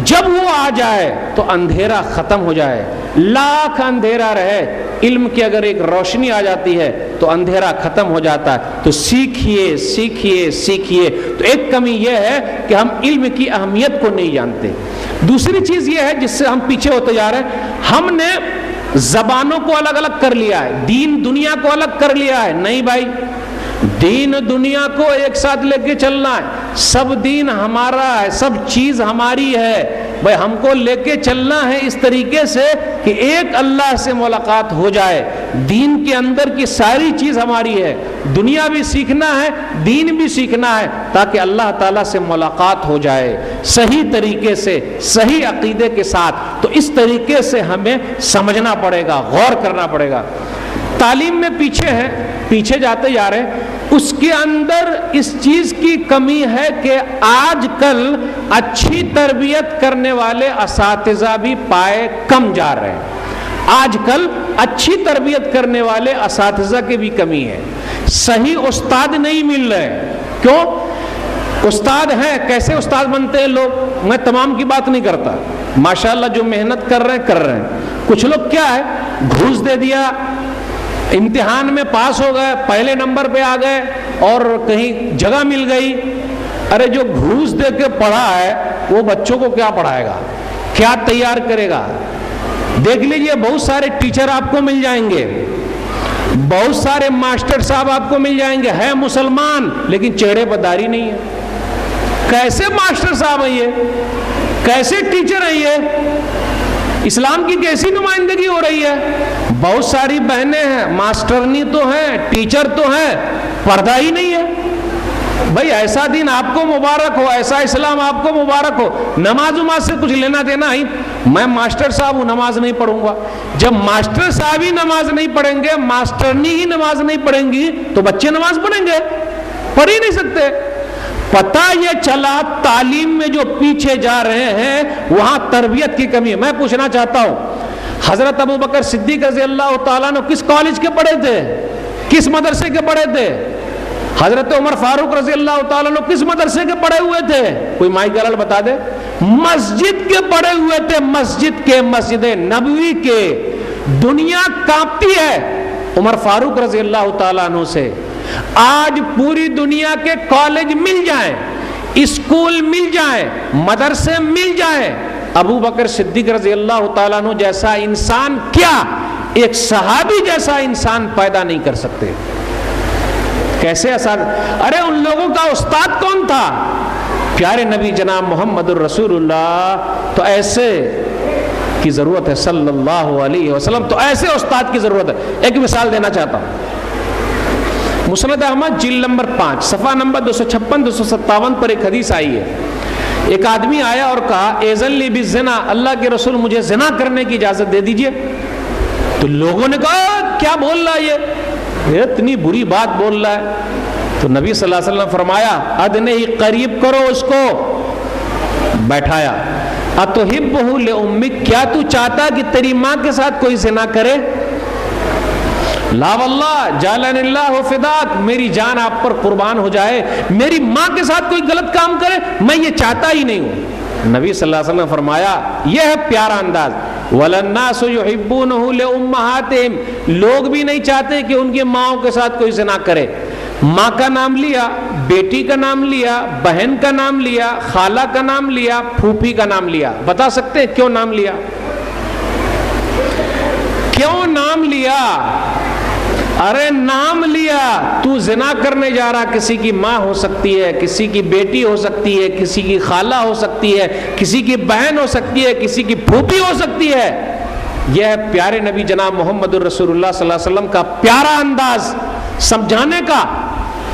جب وہ آ جائے تو اندھیرا ختم ہو جائے. لاکھ اندھیرا رہے, علم کی اگر ایک روشنی آ جاتی ہے تو اندھیرا ختم ہو جاتا ہے. تو سیکھیے سیکھیے سیکھیے. تو ایک کمی یہ ہے کہ ہم علم کی اہمیت کو نہیں جانتے. دوسری چیز یہ ہے جس سے ہم پیچھے ہوتے جا رہے ہیں, ہم نے زبانوں کو الگ الگ کر لیا ہے, دین دنیا کو الگ کر لیا ہے. نہیں بھائی, دین دنیا کو ایک ساتھ لے کے چلنا ہے. سب دین ہمارا ہے, سب چیز ہماری ہے بھائی. ہم کو لے کے چلنا ہے اس طریقے سے کہ ایک اللہ سے ملاقات ہو جائے. دین کے اندر کی ساری چیز ہماری ہے. دنیا بھی سیکھنا ہے, دین بھی سیکھنا ہے, تاکہ اللہ تعالیٰ سے ملاقات ہو جائے صحیح طریقے سے, صحیح عقیدے کے ساتھ. تو اس طریقے سے ہمیں سمجھنا پڑے گا, غور کرنا پڑے گا. تعلیم میں پیچھے ہیں, پیچھے جاتے جا رہے ہیں. اس کے اندر اس چیز کی کمی ہے کہ آج کل اچھی تربیت کرنے والے اساتذہ بھی پائے کم جا رہے ہیں. آج کل اچھی تربیت کرنے والے اساتذہ کی بھی کمی ہے. صحیح استاد نہیں مل رہے. کیوں؟ استاد ہیں, کیسے استاد بنتے ہیں لوگ, میں تمام کی بات نہیں کرتا. ماشاءاللہ جو محنت کر رہے ہیں. کچھ لوگ کیا ہے, گھوس دے دیا, امتحان میں پاس ہو گئے, پہلے نمبر پہ آ گئے, اور کہیں جگہ مل گئی. ارے جو گھوس دے کے پڑھا ہے وہ بچوں کو کیا پڑھائے گا, کیا تیار کرے گا؟ دیکھ لیجئے, بہت سارے ٹیچر آپ کو مل جائیں گے, بہت سارے ماسٹر صاحب آپ کو مل جائیں گے, ہے مسلمان لیکن چہرے پر داڑھی نہیں ہے. کیسے ماسٹر صاحب ہیں یہ, کیسے ٹیچر ہیں یہ, اسلام کی کیسی نمائندگی ہو رہی ہے؟ بہت ساری بہنیں ہیں, ماسٹرنی تو ہیں, ٹیچر تو ہیں, پردہ ہی نہیں ہے. بھائی ایسا دین آپ کو مبارک ہو, ایسا اسلام آپ کو مبارک ہو. نماز وماز سے کچھ لینا دینا ہی, میں ماسٹر صاحب ہوں, نماز نہیں پڑھوں گا. جب ماسٹر صاحب ہی نماز نہیں پڑھیں گے, ماسٹرنی ہی نماز نہیں پڑھیں گی, تو بچے نماز پڑھیں گے؟ پڑھ ہی نہیں سکتے. پتہ یہ چلا تعلیم میں جو پیچھے جا رہے ہیں وہاں تربیت کی کمی ہے. میں پوچھنا چاہتا ہوں, حضرت ابو بکر صدیق رضی اللہ تعالیٰ نے کس کالج کے پڑھے تھے, کس مدرسے کے پڑھے تھے؟ حضرت عمر فاروق رضی اللہ تعالیٰ نے کس مدرسے کے پڑھے ہوئے تھے؟ کوئی مائی گرل بتا دے. مسجد کے پڑھے ہوئے تھے, مسجد کے, مسجد نبوی کے. دنیا کانپتی ہے عمر فاروق رضی اللہ تعالیٰ عنہ سے. آج پوری دنیا کے کالج مل جائیں, اسکول مل جائیں, مدرسے مل جائیں, ابو بکر صدیق رضی اللہ تعالیٰ عنہ جیسا انسان کیا, ایک صحابی جیسا انسان پیدا نہیں کر سکتے. کیسے اساتذہ؟ ارے ان لوگوں کا استاد کون تھا؟ پیارے نبی جناب محمد الرسول اللہ. تو ایسے کی ضرورت ہے صلی اللہ علیہ وسلم, تو ایسے استاد کی ضرورت ہے. ایک مثال دینا چاہتا ہوں. مسند احمد جلد نمبر 5 صفحہ نمبر 256-257 پر ایک حدیث آئی ہے. ایک آدمی آیا اور کہا, اذن لی بالزنا, اللہ کے رسول مجھے زنا کرنے کی اجازت دے دیجئے. تو لوگوں نے کہا کیا بول رہا ہے یہ, اتنی بری بات بول رہا ہے. تو نبی صلی اللہ علیہ وسلم فرمایا, ادنے ہی قریب کرو اس کو, بیٹھایا. اتحبہ لامک, کیا تو چاہتا کہ تیری ماں کے ساتھ کوئی زنا کرے؟ لا واللہ جعلنی اللہ فداک, میری جان آپ پر قربان ہو جائے, میری ماں کے ساتھ کوئی غلط کام کرے میں یہ چاہتا ہی نہیں ہوں. نبی صلی اللہ علیہ وسلم نے فرمایا, یہ ہے پیارا انداز. وَلَلنَّاسُ يُحِبُّونَهُ لِأُمَّهَاتِهِمْ, لوگ بھی نہیں چاہتے کہ ان کی ماؤں کے ساتھ کوئی زنا کرے. ماں کا نام لیا, بیٹی کا نام لیا, بہن کا نام لیا, خالہ کا نام لیا, پھوپھی کا نام لیا. بتا سکتے ہیں کیوں نام لیا؟ کیوں نام لیا؟ ارے نام لیا, تو زنا کرنے جا رہا, کسی کی ماں ہو سکتی ہے, کسی کی بیٹی ہو سکتی ہے, کسی کی خالہ ہو سکتی ہے, کسی کی بہن ہو سکتی ہے, کسی کی پھوپھی ہو سکتی ہے. یہ ہے پیارے نبی جناب محمد الرسول اللہ صلی اللہ علیہ وسلم کا پیارا انداز سمجھانے کا.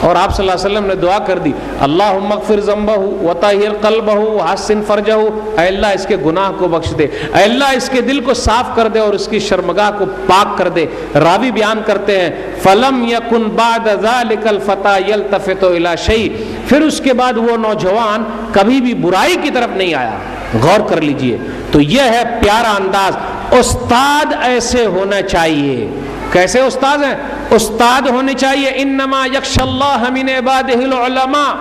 اور آپ صلی اللہ علیہ وسلم نے دعا کر دی, اللہم اغفر ذنبہ وطہر قلبہ وحسن فرجہ, اے اللہ اس کے گناہ کو بخش دے, اے اللہ اس کے دل کو صاف کر دے اور اس کی شرمگاہ کو پاک کر دے. راوی بیان کرتے ہیں, فلم یکن بعد ذلک الفتى یلتفت الی شیء, پھر اس کے بعد وہ نوجوان کبھی بھی برائی کی طرف نہیں آیا. غور کر لیجئے. تو یہ ہے پیارا انداز. استاد ایسے ہونا چاہیے. کیسے استاد ہیں؟ استاد ہونے چاہیے, انما یخشی اللہ من عبادہ العلماء,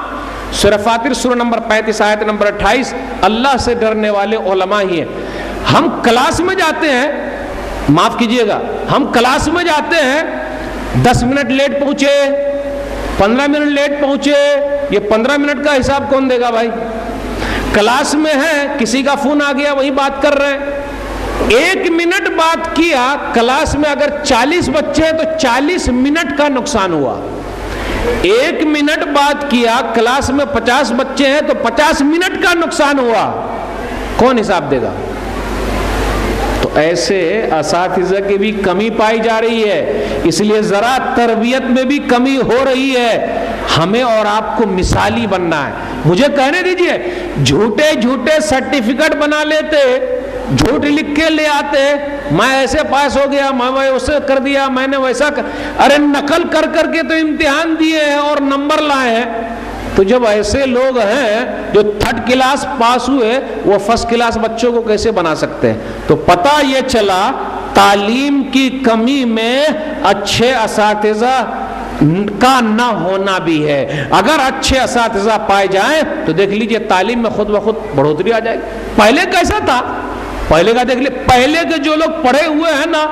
سورہ فاطر سورہ نمبر 35 آیت نمبر 28, اللہ سے ڈرنے والے علماء ہی ہیں. ہم کلاس میں جاتے ہیں, معاف کیجئے گا, ہم کلاس میں جاتے ہیں 10 منٹ لیٹ پہنچے, 15 منٹ لیٹ پہنچے, یہ 15 منٹ کا حساب کون دے گا بھائی؟ کلاس میں ہے, کسی کا فون آ گیا, وہی بات کر رہے ہیں, 1 منٹ بات کیا, کلاس میں اگر 40 بچے ہیں تو 40 منٹ کا نقصان ہوا. 1 منٹ بات کیا, کلاس میں 50 بچے ہیں تو 50 منٹ کا نقصان ہوا. کون حساب دے گا؟ تو ایسے اساتذہ کی بھی کمی پائی جا رہی ہے, اس لیے ذرا تربیت میں بھی کمی ہو رہی ہے. ہمیں اور آپ کو مثالی بننا ہے. مجھے کہنے دیجئے, جھوٹے جھوٹے سرٹیفکیٹ بنا لیتے, جھوٹ لکھ کے لے آتے, میں ایسے پاس ہو گیا, میں ویسے کر دیا, میں نے ویسا ارے نقل کر کر کے تو امتحان دیے ہیں اور نمبر لائے ہیں. تو جب ایسے لوگ ہیں جو 3rd کلاس پاس ہوئے, وہ 1st کلاس بچوں کو کیسے بنا سکتے ہیں؟ تو پتہ یہ چلا تعلیم کی کمی میں اچھے اساتذہ کا نہ ہونا بھی ہے. اگر اچھے اساتذہ پائے جائیں تو دیکھ لیجئے تعلیم میں خود بخود بڑھوتری آ جائے گی. پہلے کیسا تھا؟ پہلے کا دیکھ لیے, پہلے کے جو لوگ پڑھے ہوئے ہیں نا,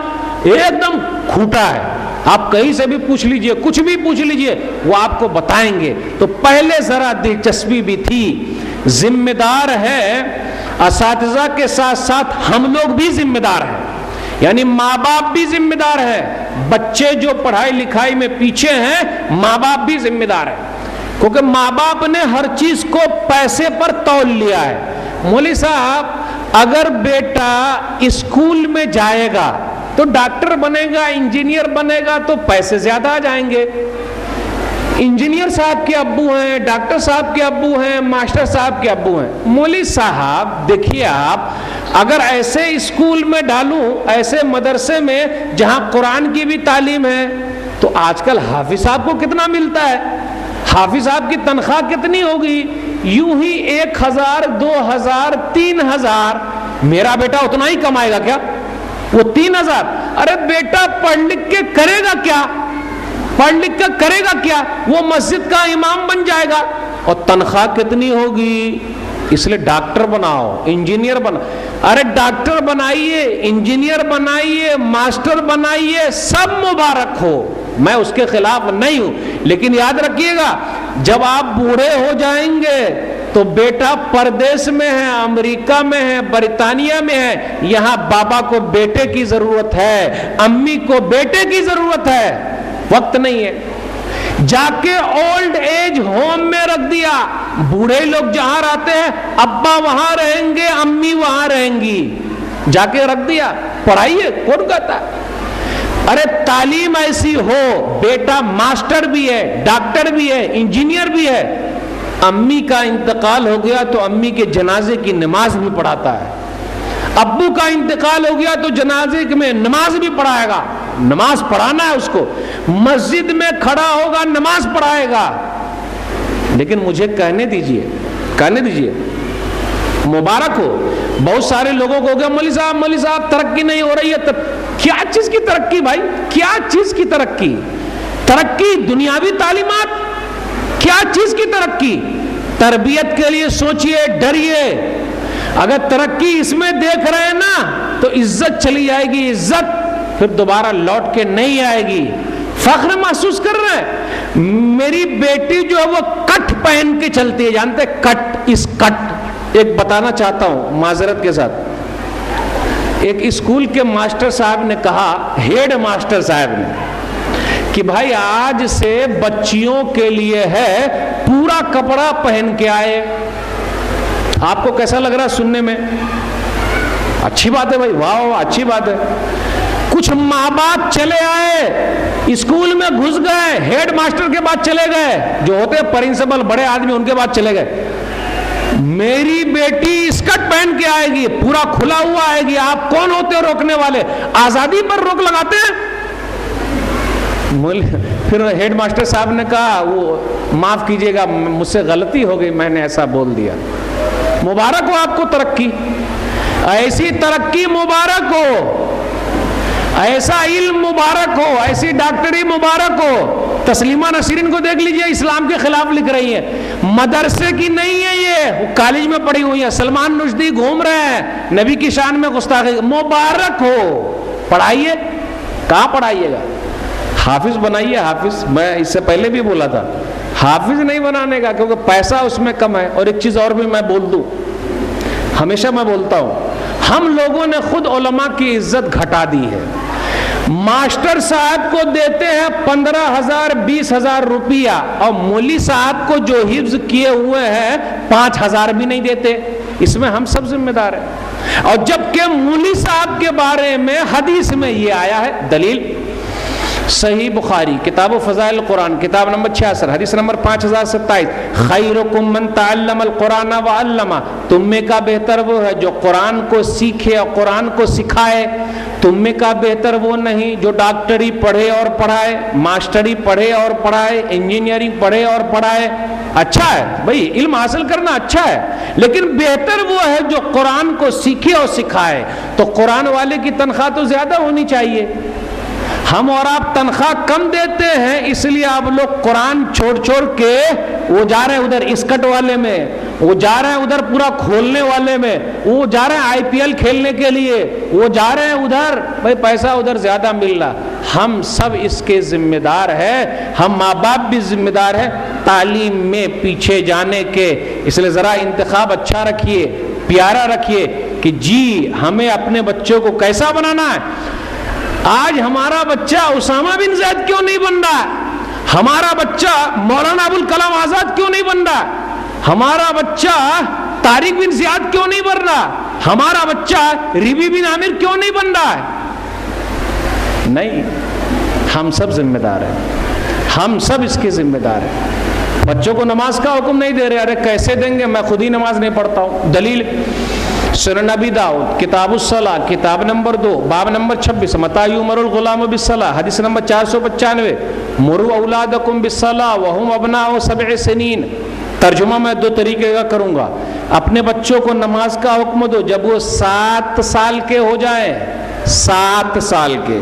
ایک دم کھوٹا ہے. آپ کہیں سے بھی پوچھ لیجئے, کچھ بھی پوچھ لیجئے, وہ آپ کو بتائیں گے. تو پہلے ذرا دلچسپی بھی تھی. ذمہ دار ہے اساتذہ کے ساتھ ساتھ ہم لوگ بھی ذمہ دار ہیں, یعنی ماں باپ بھی ذمہ دار ہے. بچے جو پڑھائی لکھائی میں پیچھے ہیں, ماں باپ بھی ذمہ دار ہے, کیونکہ ماں باپ نے ہر چیز کو پیسے پر تول لیا ہے. مولوی صاحب, اگر بیٹا اسکول میں جائے گا تو ڈاکٹر بنے گا, انجینئر بنے گا, تو پیسے زیادہ آ جائیں گے. انجینئر صاحب کے ابو ہیں, ڈاکٹر صاحب کے ابو ہیں, ماسٹر صاحب کے ابو ہیں. مولوی صاحب دیکھیے, آپ اگر ایسے اسکول میں ڈالوں, ایسے مدرسے میں جہاں قرآن کی بھی تعلیم ہے, تو آج کل حافظ صاحب کو کتنا ملتا ہے؟ حافظ صاحب کی تنخواہ کتنی ہوگی؟ یوں ہی 1000 2000 3000. میرا بیٹا اتنا ہی کمائے گا کیا؟ وہ 3000. ارے بیٹا پڑھ لکھ کے کرے گا کیا؟ پڑھ لکھ کر کرے گا کیا؟ وہ مسجد کا امام بن جائے گا. اور تنخواہ کتنی ہوگی؟ اس لیے ڈاکٹر بناؤ, انجینئر بناؤ. ارے ڈاکٹر بنائیے, انجینئر بنائیے, ماسٹر بنائیے, سب مبارک ہو, میں اس کے خلاف نہیں ہوں. لیکن یاد رکھیے گا, جب آپ بوڑھے ہو جائیں گے تو بیٹا پردیس میں ہے, امریکہ میں ہے, برطانیہ میں ہے, یہاں بابا کو بیٹے کی ضرورت ہے, امی کو بیٹے کی ضرورت ہے. وقت نہیں ہے. جا کے اولڈ ایج ہوم میں رکھ دیا. بوڑھے لوگ جہاں رہتے ہیں, ابا وہاں رہیں گے, امی وہاں رہیں گی. جا کے رکھ دیا, پڑھائیے, کون کہتا ہے؟ ارے تعلیم ایسی ہو, بیٹا ماسٹر بھی ہے, ڈاکٹر بھی ہے, انجینئر بھی ہے, امی کا انتقال ہو گیا تو امی کے جنازے کی نماز بھی پڑھاتا ہے. ابو کا انتقال ہو گیا تو جنازے میں نماز بھی پڑھائے گا. نماز پڑھانا ہے اس کو, مسجد میں کھڑا ہوگا, نماز پڑھائے گا. لیکن مجھے کہنے دیجئے, مبارک ہو. بہت سارے لوگوں کو ہو گیا, مولوی صاحب ترقی نہیں ہو رہی ہے. کیا چیز کی ترقی بھائی؟ کیا چیز کی ترقی؟ ترقی دنیاوی تعلیمات, کیا چیز کی ترقی؟ تربیت کے لیے سوچئے, ڈریے. اگر ترقی اس میں دیکھ رہے ہیں نا تو عزت چلی جائے گی, عزت پھر دوبارہ لوٹ کے نہیں آئے گی. فخر محسوس کر رہے ہیں. میری بیٹی جو ہے وہ کٹ پہن کے چلتی ہے, جانتے کٹ, اس کٹ ایک بتانا چاہتا ہوں معذرت کے ساتھ. ایک اسکول کے ماسٹر صاحب نے کہا, ہیڈ ماسٹر صاحب نے, کہ بھائی آج سے بچیوں کے لیے ہے پورا کپڑا پہن کے آئے. آپ کو کیسا لگ رہا سننے میں؟ اچھی بات ہے بھائی, واہ اچھی بات ہے. کچھ ماں باپ چلے آئے, اسکول میں گھس گئے, ہیڈ ماسٹر کے بعد چلے گئے, جو ہوتے ہیں پرنسپل بڑے آدمی ان کے بعد چلے گئے. میری بیٹی اسکرٹ پہن کے آئے گی, پورا کھلا ہوا آئے گی. آپ کون ہوتے ہیں روکنے والے؟ آزادی پر روک لگاتے ہیں. پھر ہیڈ ماسٹر صاحب نے کہا, وہ معاف کیجئے گا مجھ سے غلطی ہو گئی, میں نے ایسا بول دیا. مبارک ہو آپ کو ترقی, ایسی ترقی مبارک ہو, ایسا علم مبارک ہو, ایسی ڈاکٹری مبارک ہو. تسلیمہ نسرین کو دیکھ لیجئے, اسلام کے خلاف لکھ رہی ہے. مدرسے کی نہیں ہے یہ, وہ کالج میں پڑھی ہوئی ہے. سلمان رشدی گھوم رہے ہیں, نبی کی شان میں گستاخی. مبارک ہو, پڑھائیے. کہاں پڑھائیے گا؟ حافظ بنائیے حافظ، میں اس سے پہلے بھی بولا تھا، حافظ نہیں بنانے کا، کیونکہ پیسہ اس میں کم ہے۔ اور ایک چیز اور بھی میں بول دوں، ہمیشہ میں بولتا ہوں، ہم لوگوں نے خود علماء کی عزت گھٹا دی ہے۔ ماسٹر صاحب کو دیتے ہیں 15,000 20,000 روپیہ، اور مولوی صاحب کو جو حفظ کیے ہوئے ہیں 5,000 بھی نہیں دیتے۔ اس میں ہم سب ذمہ دار ہیں۔ اور جبکہ مولوی صاحب کے بارے میں حدیث میں یہ آیا ہے، دلیل صحیح بخاری کتاب و فضائل القرآن کتاب نمبر 66 حدیث نمبر 5027، خیرکم من تعلم القرآن وعلمہ، تم میں کا بہتر وہ ہے جو قرآن کو سیکھے اور قرآن کو سکھائے۔ تم میں کا بہتر وہ نہیں جو ڈاکٹری پڑھے اور پڑھائے، ماسٹری پڑھے اور پڑھائے، انجینئرنگ پڑھے اور پڑھائے۔ اچھا ہے بھائی، علم حاصل کرنا اچھا ہے، لیکن بہتر وہ ہے جو قرآن کو سیکھے اور سکھائے۔ تو قرآن والے کی تنخواہ تو زیادہ ہونی چاہیے۔ ہم اور آپ تنخواہ کم دیتے ہیں، اس لیے آپ لوگ قرآن چھوڑ چھوڑ کے وہ جا رہے ہیں ادھر اسکٹ والے میں، وہ جا رہے ہیں ادھر پورا کھولنے والے میں، وہ جا رہے ہیں IPL کھیلنے کے لیے، وہ جا رہے ہیں ادھر، بھائی پیسہ ادھر زیادہ مل رہا۔ ہم سب اس کے ذمہ دار ہیں، ہم ماں باپ بھی ذمہ دار ہیں تعلیم میں پیچھے جانے کے۔ اس لیے ذرا انتخاب اچھا رکھیے، پیارا رکھیے کہ جی ہمیں اپنے بچوں کو کیسا بنانا ہے۔ آج ہمارا بچہ اسامہ بن زید کیوں نہیں بن رہا؟ ہمارا بچہ مولانا ابوالکلام آزاد کیوں نہیں بن رہا؟ ہمارا بچہ طارق بن زیاد کیوں نہیں بن رہا؟ ہمارا بچہ ربی بن عامر کیوں نہیں بن رہا ہے؟ نہیں، ہم سب ذمہ دار ہیں، ہم سب اس کے ذمہ دار ہیں۔ بچوں کو نماز کا حکم نہیں دے رہے، ارے کیسے دیں گے، میں خود ہی نماز نہیں پڑھتا ہوں۔ دلیل سنن ابی داؤد کتاب الصلاۃ کتاب نمبر 2 باب نمبر 26، متی یؤمر الغلام بالصلاۃ حدیث نمبر 495، مروا اولادکم بالصلاۃ وهم ابناء 7 سنین۔ ترجمہ میں 2 طریقے کا کروں گا۔ اپنے بچوں کو نماز کا حکم دو جب وہ 7 سال کے ہو جائیں، 7 سال کے۔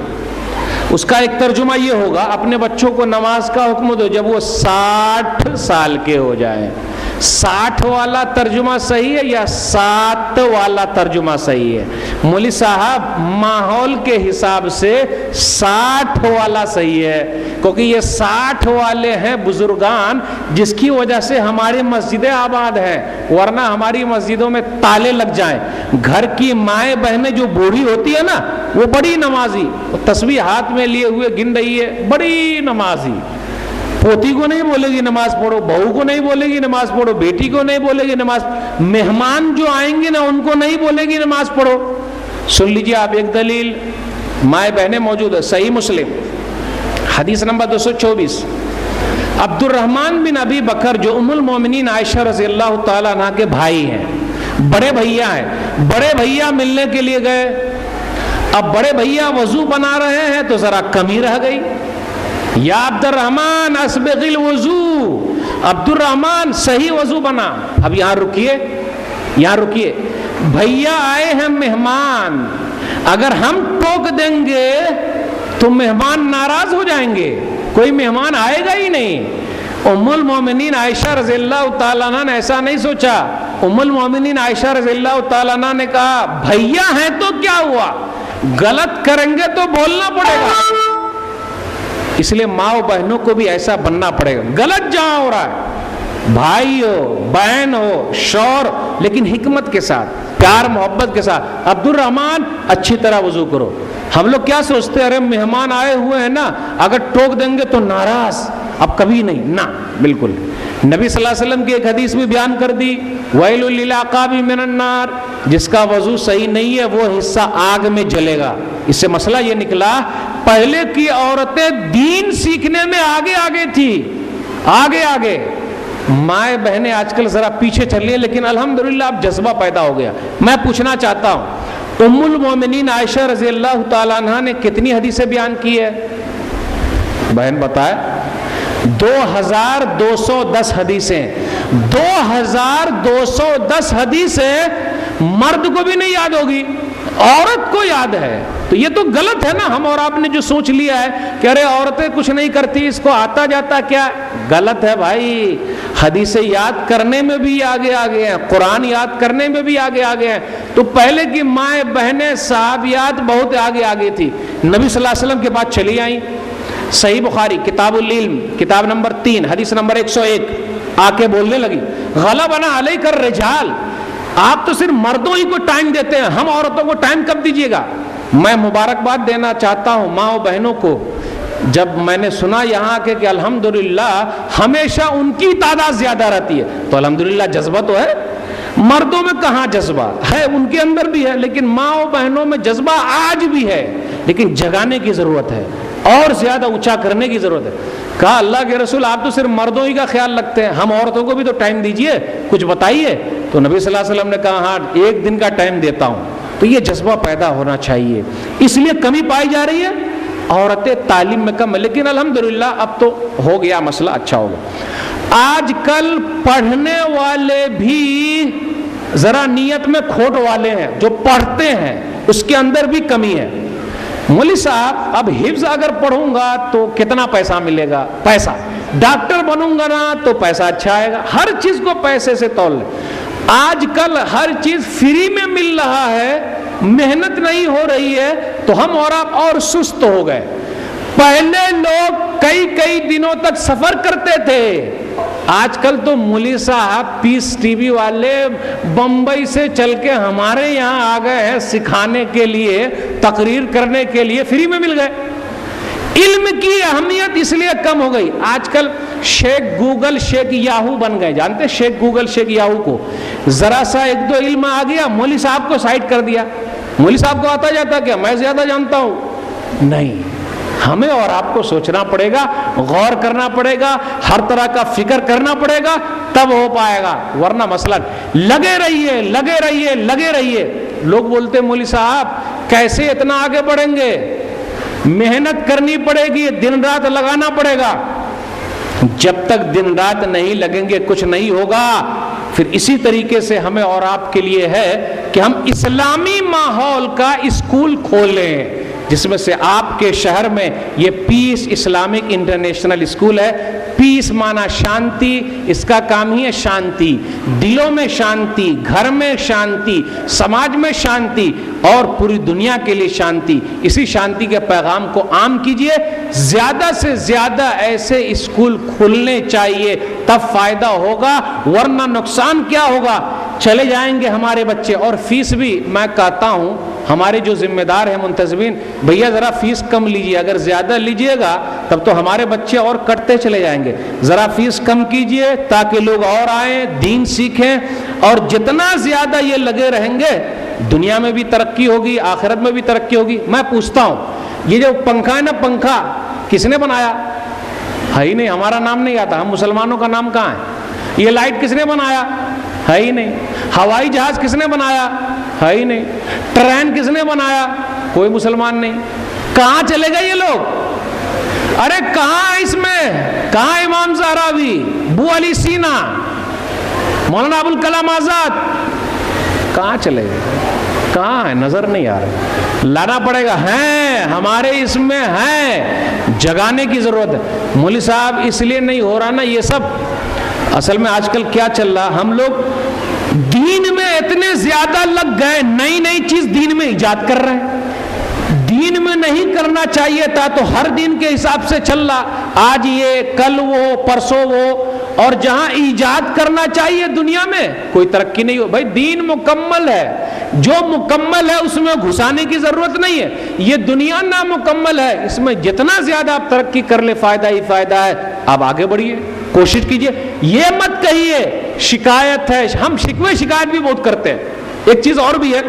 اس کا ایک ترجمہ یہ ہوگا، اپنے بچوں کو نماز کا حکم دو جب وہ 60 سال کے ہو جائیں۔ 60 والا ترجمہ صحیح ہے یا 7 والا ترجمہ صحیح ہے؟ مولوی صاحب ماحول کے حساب سے 60 والا صحیح ہے، کیونکہ یہ 60 والے ہیں بزرگان جس کی وجہ سے ہماری مسجدیں آباد ہیں، ورنہ ہماری مسجدوں میں تالے لگ جائیں۔ گھر کی مائیں بہنیں جو بوڑھی ہوتی ہے نا، وہ بڑی نمازی، تسبیح ہاتھ میں لیے ہوئے گن رہی ہے، بڑی نمازی، پوتی کو نہیں بولے گی نماز پڑھو، بہو کو نہیں بولے گی نماز پڑھو، بیٹی کو نہیں بولے گی نماز، مہمان جو آئیں گے نا ان کو نہیں بولے گی نماز پڑھو۔ سن لیجیے آپ ایک دلیل، مائیں بہنیں موجود ہے، صحیح مسلم حدیث نمبر 224، عبد الرحمن بن ابی بکر جو ام المومنین عائشہ رضی اللہ تعالیٰ عنہ کے بھائی ہیں، بڑے بھیا ہیں، بڑے بھیا ملنے کے لیے گئے۔ اب بڑے بھیا وضو بنا رہے ہیں تو ذرا کمی رہ گئی، یا عبد الرحمن اسبغ الوضو، عبد الرحمن صحیح وضو بنا۔ اب یہاں رکیے، بھیا آئے ہیں مہمان، اگر ہم ٹوک دیں گے تو مہمان ناراض ہو جائیں گے، کوئی مہمان آئے گا ہی نہیں۔ ام المومنین عائشہ رضی اللہ تعالیٰ عنہ نے ایسا نہیں سوچا، ام المومنین عائشہ رضی اللہ تعالیٰ عنہ نے کہا بھیا ہیں تو کیا ہوا، غلط کریں گے تو بولنا پڑے گا۔ اس لیے ماں و بہنوں کو بھی ایسا بننا پڑے گا، غلط جہاں ہو رہا ہے، بھائی ہو بہن ہو شوہر، لیکن حکمت کے ساتھ، پیار محبت کے ساتھ۔ عبد الرحمن اچھی طرح وضو کرو۔ ہم لوگ کیا سوچتے ہیں، ارے مہمان آئے ہوئے ہیں نا، اگر ٹوک دیں گے تو ناراض، اب کبھی نہیں، نہ بالکل۔ نبی صلی اللہ علیہ وسلم کی ایک حدیث بھی بیان کر دی، ویل للعقاب من النار، جس کا وضو صحیح نہیں ہے وہ حصہ آگ میں جلے گا۔ اس سے مسئلہ یہ نکلا، پہلے کی عورتیں دین سیکھنے میں آگے تھی، آگے۔ مائیں بہنیں آج کل ذرا پیچھے چل رہی ہیں، لیکن الحمدللہ اب جذبہ پیدا ہو گیا۔ میں پوچھنا چاہتا ہوں، ام المومنین عائشہ رضی اللہ تعالیٰ عنہ نے کتنی حدیثیں بیان کی ہے؟ بہن بتائے 2210 حدیثیں۔ 2210 حدیثیں مرد کو بھی نہیں یاد ہوگی، عورت کو یاد ہے، تو یہ تو غلط ہے نا۔ ہم اور آپ نے جو سوچ لیا ہے کہ ارے عورتیں کچھ نہیں کرتی، اس کو آتا جاتا کیا، غلط ہے بھائی۔ حدیثیں یاد کرنے میں بھی آگے ہیں، قرآن یاد کرنے میں بھی آگے ہیں۔ تو پہلے کی مائیں بہنیں صحابیات بہت آگے تھی، نبی صلی اللہ علیہ وسلم کے بعد چلی آئیں۔ صحیح بخاری کتاب العلم کتاب نمبر 3 حدیث نمبر 101 آ کے بولنے لگی غلبنا علیک الرجال، آپ تو صرف مردوں ہی کو ٹائم دیتے ہیں، ہم عورتوں کو ٹائم کب دیجیے گا؟ میں مبارکباد دینا چاہتا ہوں ماں و بہنوں کو، جب میں نے سنا یہاں کہ الحمدللہ ہمیشہ ان کی تعداد زیادہ رہتی ہے، تو الحمدللہ جذبہ تو ہے، مردوں میں کہاں جذبہ ہے، ان کے اندر بھی ہے، لیکن ماں و بہنوں میں جذبہ آج بھی ہے، لیکن جگانے کی ضرورت ہے اور زیادہ اونچا کرنے کی ضرورت ہے۔ کہا اللہ کے رسول آپ تو صرف مردوں ہی کا خیال رکھتے ہیں، ہم عورتوں کو بھی تو ٹائم دیجئے، کچھ بتائیے۔ تو نبی صلی اللہ علیہ وسلم نے کہا ہاں 1 دن کا ٹائم دیتا ہوں۔ تو یہ جذبہ پیدا ہونا چاہیے، اس لیے کمی پائی جا رہی ہے، عورتیں تعلیم میں کم ہے، لیکن الحمدللہ اب تو ہو گیا مسئلہ، اچھا ہو گیا۔ آج کل پڑھنے والے بھی ذرا نیت میں کھوٹ والے ہیں، جو پڑھتے ہیں اس کے اندر بھی کمی ہے۔ مولوی صاحب اب حفظ اگر پڑھوں گا تو کتنا پیسہ ملے گا؟ پیسہ، ڈاکٹر بنوں گا نا تو پیسہ اچھا آئے گا، ہر چیز کو پیسے سے تول لیں۔ آج کل ہر چیز فری میں مل رہا ہے، محنت نہیں ہو رہی ہے، تو ہم اور آپ اور سست ہو گئے۔ پہلے لوگ کئی دنوں تک سفر کرتے تھے، آج کل تو مولوی صاحب پیس ٹی وی والے بمبئی سے چل کے ہمارے یہاں آ گئے ہیں سکھانے کے لیے، تقریر کرنے کے لیے، فری میں مل گئے۔ علم کی اہمیت اس لیے کم ہو گئی، آج کل شیخ گوگل شیخ یاہو بن گئے، جانتے شیخ گوگل شیخ یاہو کو؟ ذرا سا 1-2 علم آ گیا، مولوی صاحب کو سائڈ کر دیا۔ مولوی صاحب کو آتا جاتا کیا میں زیادہ جانتا ہوں؟ نہیں، ہمیں اور آپ کو سوچنا پڑے گا، غور کرنا پڑے گا، ہر طرح کا فکر کرنا پڑے گا، تب ہو پائے گا، ورنہ مسئلہ لگے رہیے۔ لوگ بولتے مولوی صاحب کیسے اتنا آگے بڑھیں گے؟ محنت کرنی پڑے گی، دن رات لگانا پڑے گا۔ جب تک دن رات نہیں لگیں گے کچھ نہیں ہوگا۔ پھر اسی طریقے سے ہمیں اور آپ کے لیے ہے کہ ہم اسلامی ماحول کا اسکول کھولیں، جس میں سے آپ کے شہر میں یہ پیس اسلامک انٹرنیشنل اسکول ہے۔ پیس مانا شانتی، اس کا کام ہی ہے شانتی، دلوں میں شانتی، گھر میں شانتی، سماج میں شانتی اور پوری دنیا کے لیے شانتی۔ اسی شانتی کے پیغام کو عام کیجئے، زیادہ سے زیادہ ایسے اسکول کھلنے چاہیے، تب فائدہ ہوگا، ورنہ نقصان کیا ہوگا؟ چلے جائیں گے ہمارے بچے، اور فیس بھی میں کہتا ہوں ہمارے جو ذمہ دار ہیں منتظمین، بھیا ذرا فیس کم لیجئے، اگر زیادہ لیجئے گا تب تو ہمارے بچے اور کٹتے چلے جائیں گے۔ ذرا فیس کم کیجئے تاکہ لوگ اور آئیں، دین سیکھیں، اور جتنا زیادہ یہ لگے رہیں گے دنیا میں بھی ترقی ہوگی، آخرت میں بھی ترقی ہوگی۔ میں پوچھتا ہوں یہ جو پنکھا ہے نا، پنکھا کس نے بنایا؟ ہے ہی نہیں، ہمارا نام نہیں آتا، ہم مسلمانوں کا نام کہاں ہے؟ یہ لائٹ کس نے بنایا؟ ہے ہی نہیں۔ ہوائی جہاز کس نے بنایا؟ ہے ہی نہیں۔ ٹرین کس نے بنایا؟ کوئی مسلمان نہیں۔ کہاں چلے گئے یہ لوگ؟ ارے کہاں اس میں؟ کہاں امام زہراوی، ابو علی سینا، مولانا ابوالکلام آزاد؟ کہاں چلے گئے؟ کہاں ہے؟ نظر نہیں آ رہا، لانا پڑے گا۔ ہیں ہمارے اس میں ہیں، جگانے کی ضرورت ہے۔ مولوی صاحب اس لیے نہیں ہو رہا نا یہ سب، اصل میں آج کل کیا چل رہا، ہم لوگ دین میں اتنے زیادہ لگ گئے، نئی چیز دین میں ایجاد کر رہے ہیں۔ دین میں نہیں کرنا چاہیے تھا تو ہر دین کے حساب سے چل رہا، آج یہ، کل وہ، پرسوں وہ، اور جہاں ایجاد کرنا چاہیے دنیا میں کوئی ترقی نہیں ہو۔ بھائی دین مکمل ہے، جو مکمل ہے اس میں گھسانے کی ضرورت نہیں ہے۔ یہ دنیا نامکمل ہے، اس میں جتنا زیادہ آپ ترقی کر لے فائدہ ہی فائدہ ہے۔ آپ آگے بڑھیے، کوشش کیجئے، یہ مت کہیے شکایت ہے، ہم شکوے شکایت بھی بہت کرتے ہیں۔ ایک چیز اور بھی ہے،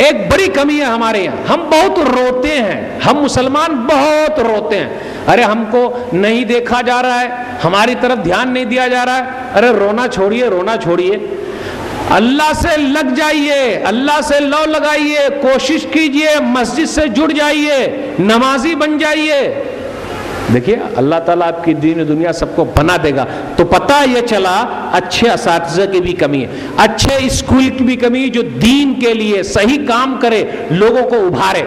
ایک بڑی کمی ہے ہمارے یہاں، ہم بہت روتے ہیں، ہم مسلمان بہت روتے ہیں۔ ارے ہم کو نہیں دیکھا جا رہا ہے، ہماری طرف دھیان نہیں دیا جا رہا ہے، ارے رونا چھوڑیے، اللہ سے لگ جائیے، اللہ سے لو لگائیے، کوشش کیجئے، مسجد سے جڑ جائیے، نمازی بن جائیے۔ دیکھیے اللہ تعالیٰ آپ کی دین و دنیا سب کو بنا دے گا۔ تو پتہ یہ چلا اچھے اساتذہ کی بھی کمی ہے، اچھے اسکول کی بھی کمی ہے، جو دین کے لیے صحیح کام کرے، لوگوں کو ابھارے۔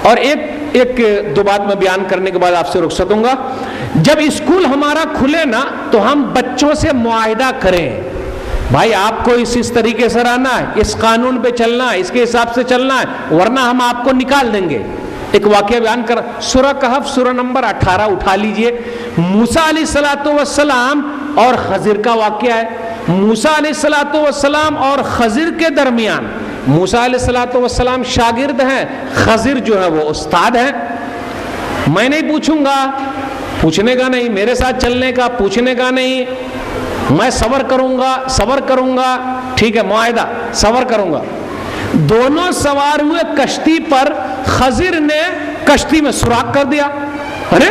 اور ایک دو بات میں بیان کرنے کے بعد آپ سے رخصت ہوں گا۔ جب اسکول ہمارا کھلے نا تو ہم بچوں سے معاہدہ کریں، بھائی آپ کو اس طریقے سے رہنا ہے، اس قانون پہ چلنا ہے، اس کے حساب سے چلنا ہے، ورنہ ہم آپ کو نکال دیں گے۔ ایک واقعہ بیان کر، سورہ کہف سورہ نمبر 18 اٹھا لیجئے. موسیٰ علیہ السلام اور خضر کا واقعہ ہے. موسیٰ علیہ السلام اور خضر کے درمیان، موسیٰ علیہ السلام شاگرد ہیں، خضر جو ہے وہ استاد ہیں. میں نہیں پوچھوں گا، پوچھنے کا نہیں، میرے ساتھ چلنے کا، پوچھنے کا نہیں. میں صبر کروں گا، ٹھیک ہے، معاہدہ، صبر کروں گا. دونوں سوار ہوئے کشتی پر. خضر نے کشتی میں سوراخ کر دیا. ارے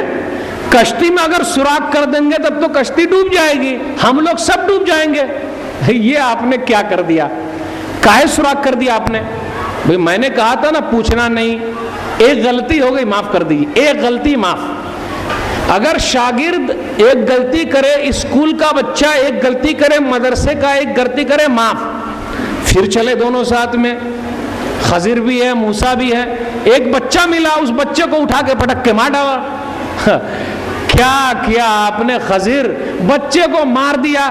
کشتی میں اگر سوراخ کر دیں گے تب تو کشتی ڈوب جائے گی، ہم لوگ سب ڈوب جائیں گے. یہ آپ نے کیا کر دیا؟ کاہے سوراخ کر دیا آپ نے؟ بھئی میں نے کہا تھا نا پوچھنا نہیں. ایک غلطی ہو گئی، معاف کر دیجیے، ایک غلطی معاف. اگر شاگرد ایک غلطی کرے، اسکول کا بچہ ایک غلطی کرے، مدرسے کا ایک غلطی کرے، معاف. پھر چلے دونوں ساتھ میں، خضر بھی ہے، موسیٰ بھی ہے. ایک بچہ ملا، اس بچے کو اٹھا کے پٹک کے مار ڈالا. کیا کیا آپ نے خضر؟ بچے کو مار دیا.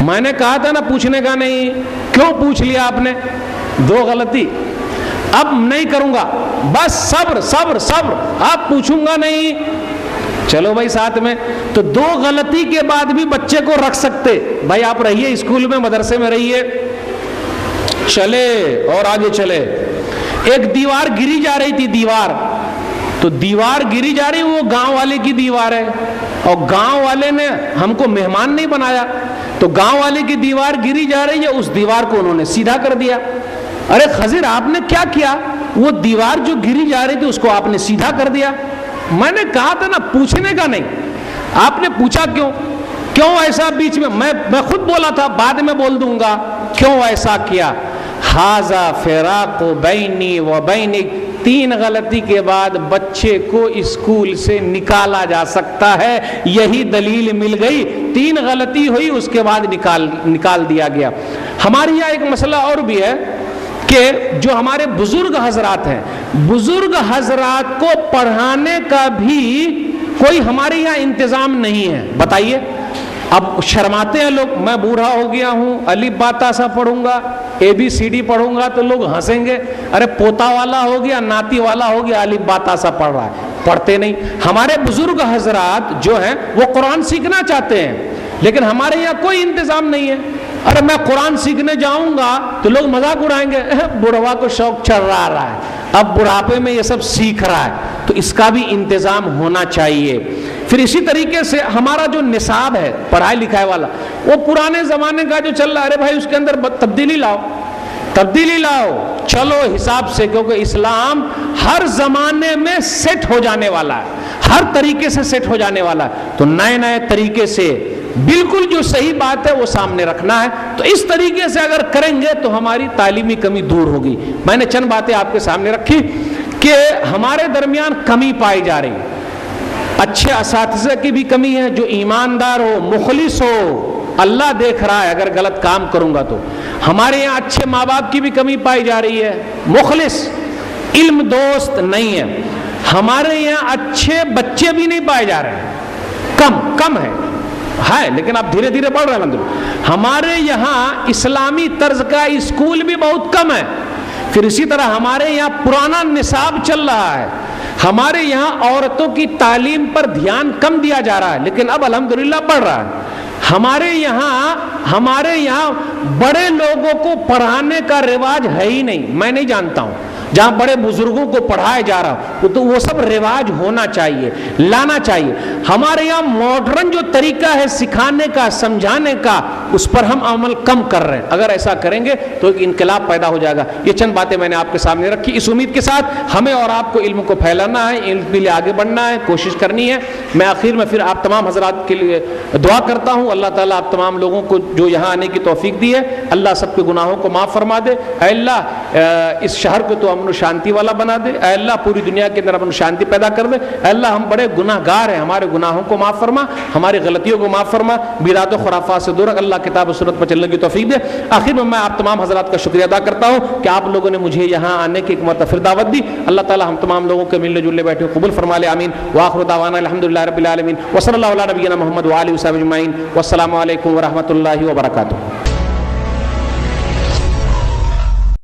میں نے کہا تھا نا پوچھنے کا نہیں، کیوں پوچھ لیا آپ نے؟ دو غلطی. اب نہیں کروں گا، بس صبر صبر صبر، اب پوچھوں گا نہیں. چلو بھائی ساتھ میں. تو دو غلطی کے بعد بھی بچے کو رکھ سکتے. بھائی آپ رہیے اسکول میں، مدرسے میں رہیے. چلے اور آگے چلے. ایک دیوار گری جا رہی تھی، دیوار گری جا رہی، وہ گاؤں والے کی دیوار ہے، اور گاؤں والے نے ہم کو مہمان نہیں بنایا، تو گاؤں والے کی دیوار گری جا رہی ہے، اس دیوار کو انہوں نے سیدھا کر دیا. ارے خضر آپ نے کیا کیا؟ وہ دیوار جو گری جا رہی تھی اس کو آپ نے سیدھا کر دیا. میں نے کہا تھا نا پوچھنے کا نہیں. آپ نے پوچھا کیوں ایسا؟ بیچ میں میں خود بولا تھا، بعد میں بول دوں گا کیوں ایسا کیا. ھذا فراق بینی و بینک. 3 غلطی کے بعد بچے کو اسکول سے نکالا جا سکتا ہے، یہی دلیل مل گئی. 3 غلطی ہوئی، اس کے بعد نکال دیا گیا. ہمارے یہاں ایک مسئلہ اور بھی ہے کہ جو ہمارے بزرگ حضرات ہیں، بزرگ حضرات کو پڑھانے کا بھی کوئی ہمارے یہاں انتظام نہیں ہے. بتائیے، اب شرماتے ہیں لوگ. میں بوڑھا ہو گیا ہوں، الف با تا سا پڑھوں گا، ABCD پڑھوں گا تو لوگ ہنسیں گے. ارے پوتا والا ہو گیا، ناتی والا ہو گیا، الف با تا سا پڑھ رہا ہے. پڑھتے نہیں. ہمارے بزرگ حضرات جو ہیں وہ قرآن سیکھنا چاہتے ہیں، لیکن ہمارے یہاں کوئی انتظام نہیں ہے. ارے میں قرآن سیکھنے جاؤں گا تو لوگ مذاق اڑائیں گے، بڑھوا کو شوق چڑھ رہا ہے، اب بڑھاپے میں یہ سب سیکھ رہا ہے. تو اس کا بھی انتظام ہونا چاہیے. پھر اسی طریقے سے ہمارا جو نصاب ہے پڑھائی لکھائی والا، وہ پرانے زمانے کا جو چل رہا ہے، ارے بھائی اس کے اندر تبدیلی لاؤ، چلو حساب سے، کیونکہ اسلام ہر زمانے میں سیٹ ہو جانے والا ہے، ہر طریقے سے سیٹ ہو جانے والا ہے. تو نئے طریقے سے بالکل جو صحیح بات ہے وہ سامنے رکھنا ہے. تو اس طریقے سے اگر کریں گے تو ہماری تعلیمی کمی دور ہوگی. میں نے چند باتیں آپ کے سامنے رکھی کہ ہمارے درمیان کمی پائی جا رہی ہے. اچھے اساتذہ کی بھی کمی ہے، جو ایماندار ہو، مخلص ہو، اللہ دیکھ رہا ہے اگر غلط کام کروں گا تو. ہمارے یہاں اچھے ماں باپ کی بھی کمی پائی جا رہی ہے، مخلص علم دوست نہیں ہے. ہمارے یہاں اچھے بچے بھی نہیں پائے جا رہے ہیں، کم ہے، لیکن آپ دھیرے دھیرے بڑھ رہے ہیں. ہمارے یہاں اسلامی طرز کا اسکول بھی بہت کم ہے. پھر اسی طرح ہمارے یہاں پرانا نصاب چل رہا ہے. ہمارے یہاں عورتوں کی تعلیم پر دھیان کم دیا جا رہا ہے، لیکن اب الحمدللہ بڑھ رہا ہے. ہمارے یہاں بڑے لوگوں کو پڑھانے کا رواج ہے ہی نہیں. میں نہیں جانتا ہوں جہاں بڑے بزرگوں کو پڑھایا جا رہا، تو وہ سب رواج ہونا چاہیے، لانا چاہیے. ہمارے یہاں ماڈرن جو طریقہ ہے سکھانے کا، سمجھانے کا، اس پر ہم عمل کم کر رہے ہیں. اگر ایسا کریں گے تو ایک انقلاب پیدا ہو جائے گا. یہ چند باتیں میں نے آپ کے سامنے رکھی، اس امید کے ساتھ ہمیں اور آپ کو علم کو پھیلانا ہے، علم کے لیے آگے بڑھنا ہے، کوشش کرنی ہے. میں آخر میں پھر آپ تمام حضرات کے لیے دعا کرتا ہوں. اللہ تعالیٰ آپ تمام لوگوں کو جو یہاں آنے کی توفیق دی ہے، اللہ سب کے گناہوں کو معاف فرما دے. اے اللہ اس شہر کو تو امن و شانتی والا بنا دے. اے اللہ پوری دنیا کے اندر امن و شانتی پیدا کر دے. اے اللہ ہم بڑے گناہ گار ہیں، ہمارے گناہوں کو معاف فرما، ہماری غلطیوں کو معاف فرما، بدعات و خرافات سے دور رکھ. اللہ کتاب و سنت پر چلنے کی توفیق دے. آخر میں آپ تمام حضرات کا شکریہ ادا کرتا ہوں کہ آپ لوگوں نے مجھے یہاں آنے کی ایک مرتبہ دعوت دی. اللہ تعالیٰ ہم تمام لوگوں کے ملنے جلنے بیٹھے قبول فرما لے. آمین. وآخر دعوانا الحمدللہ رب العالمین وصلی اللہ علی نبینا محمد وآلہ وصحبہ اجمعین. والسلام علیکم ورحمۃ اللہ وبرکاتہ.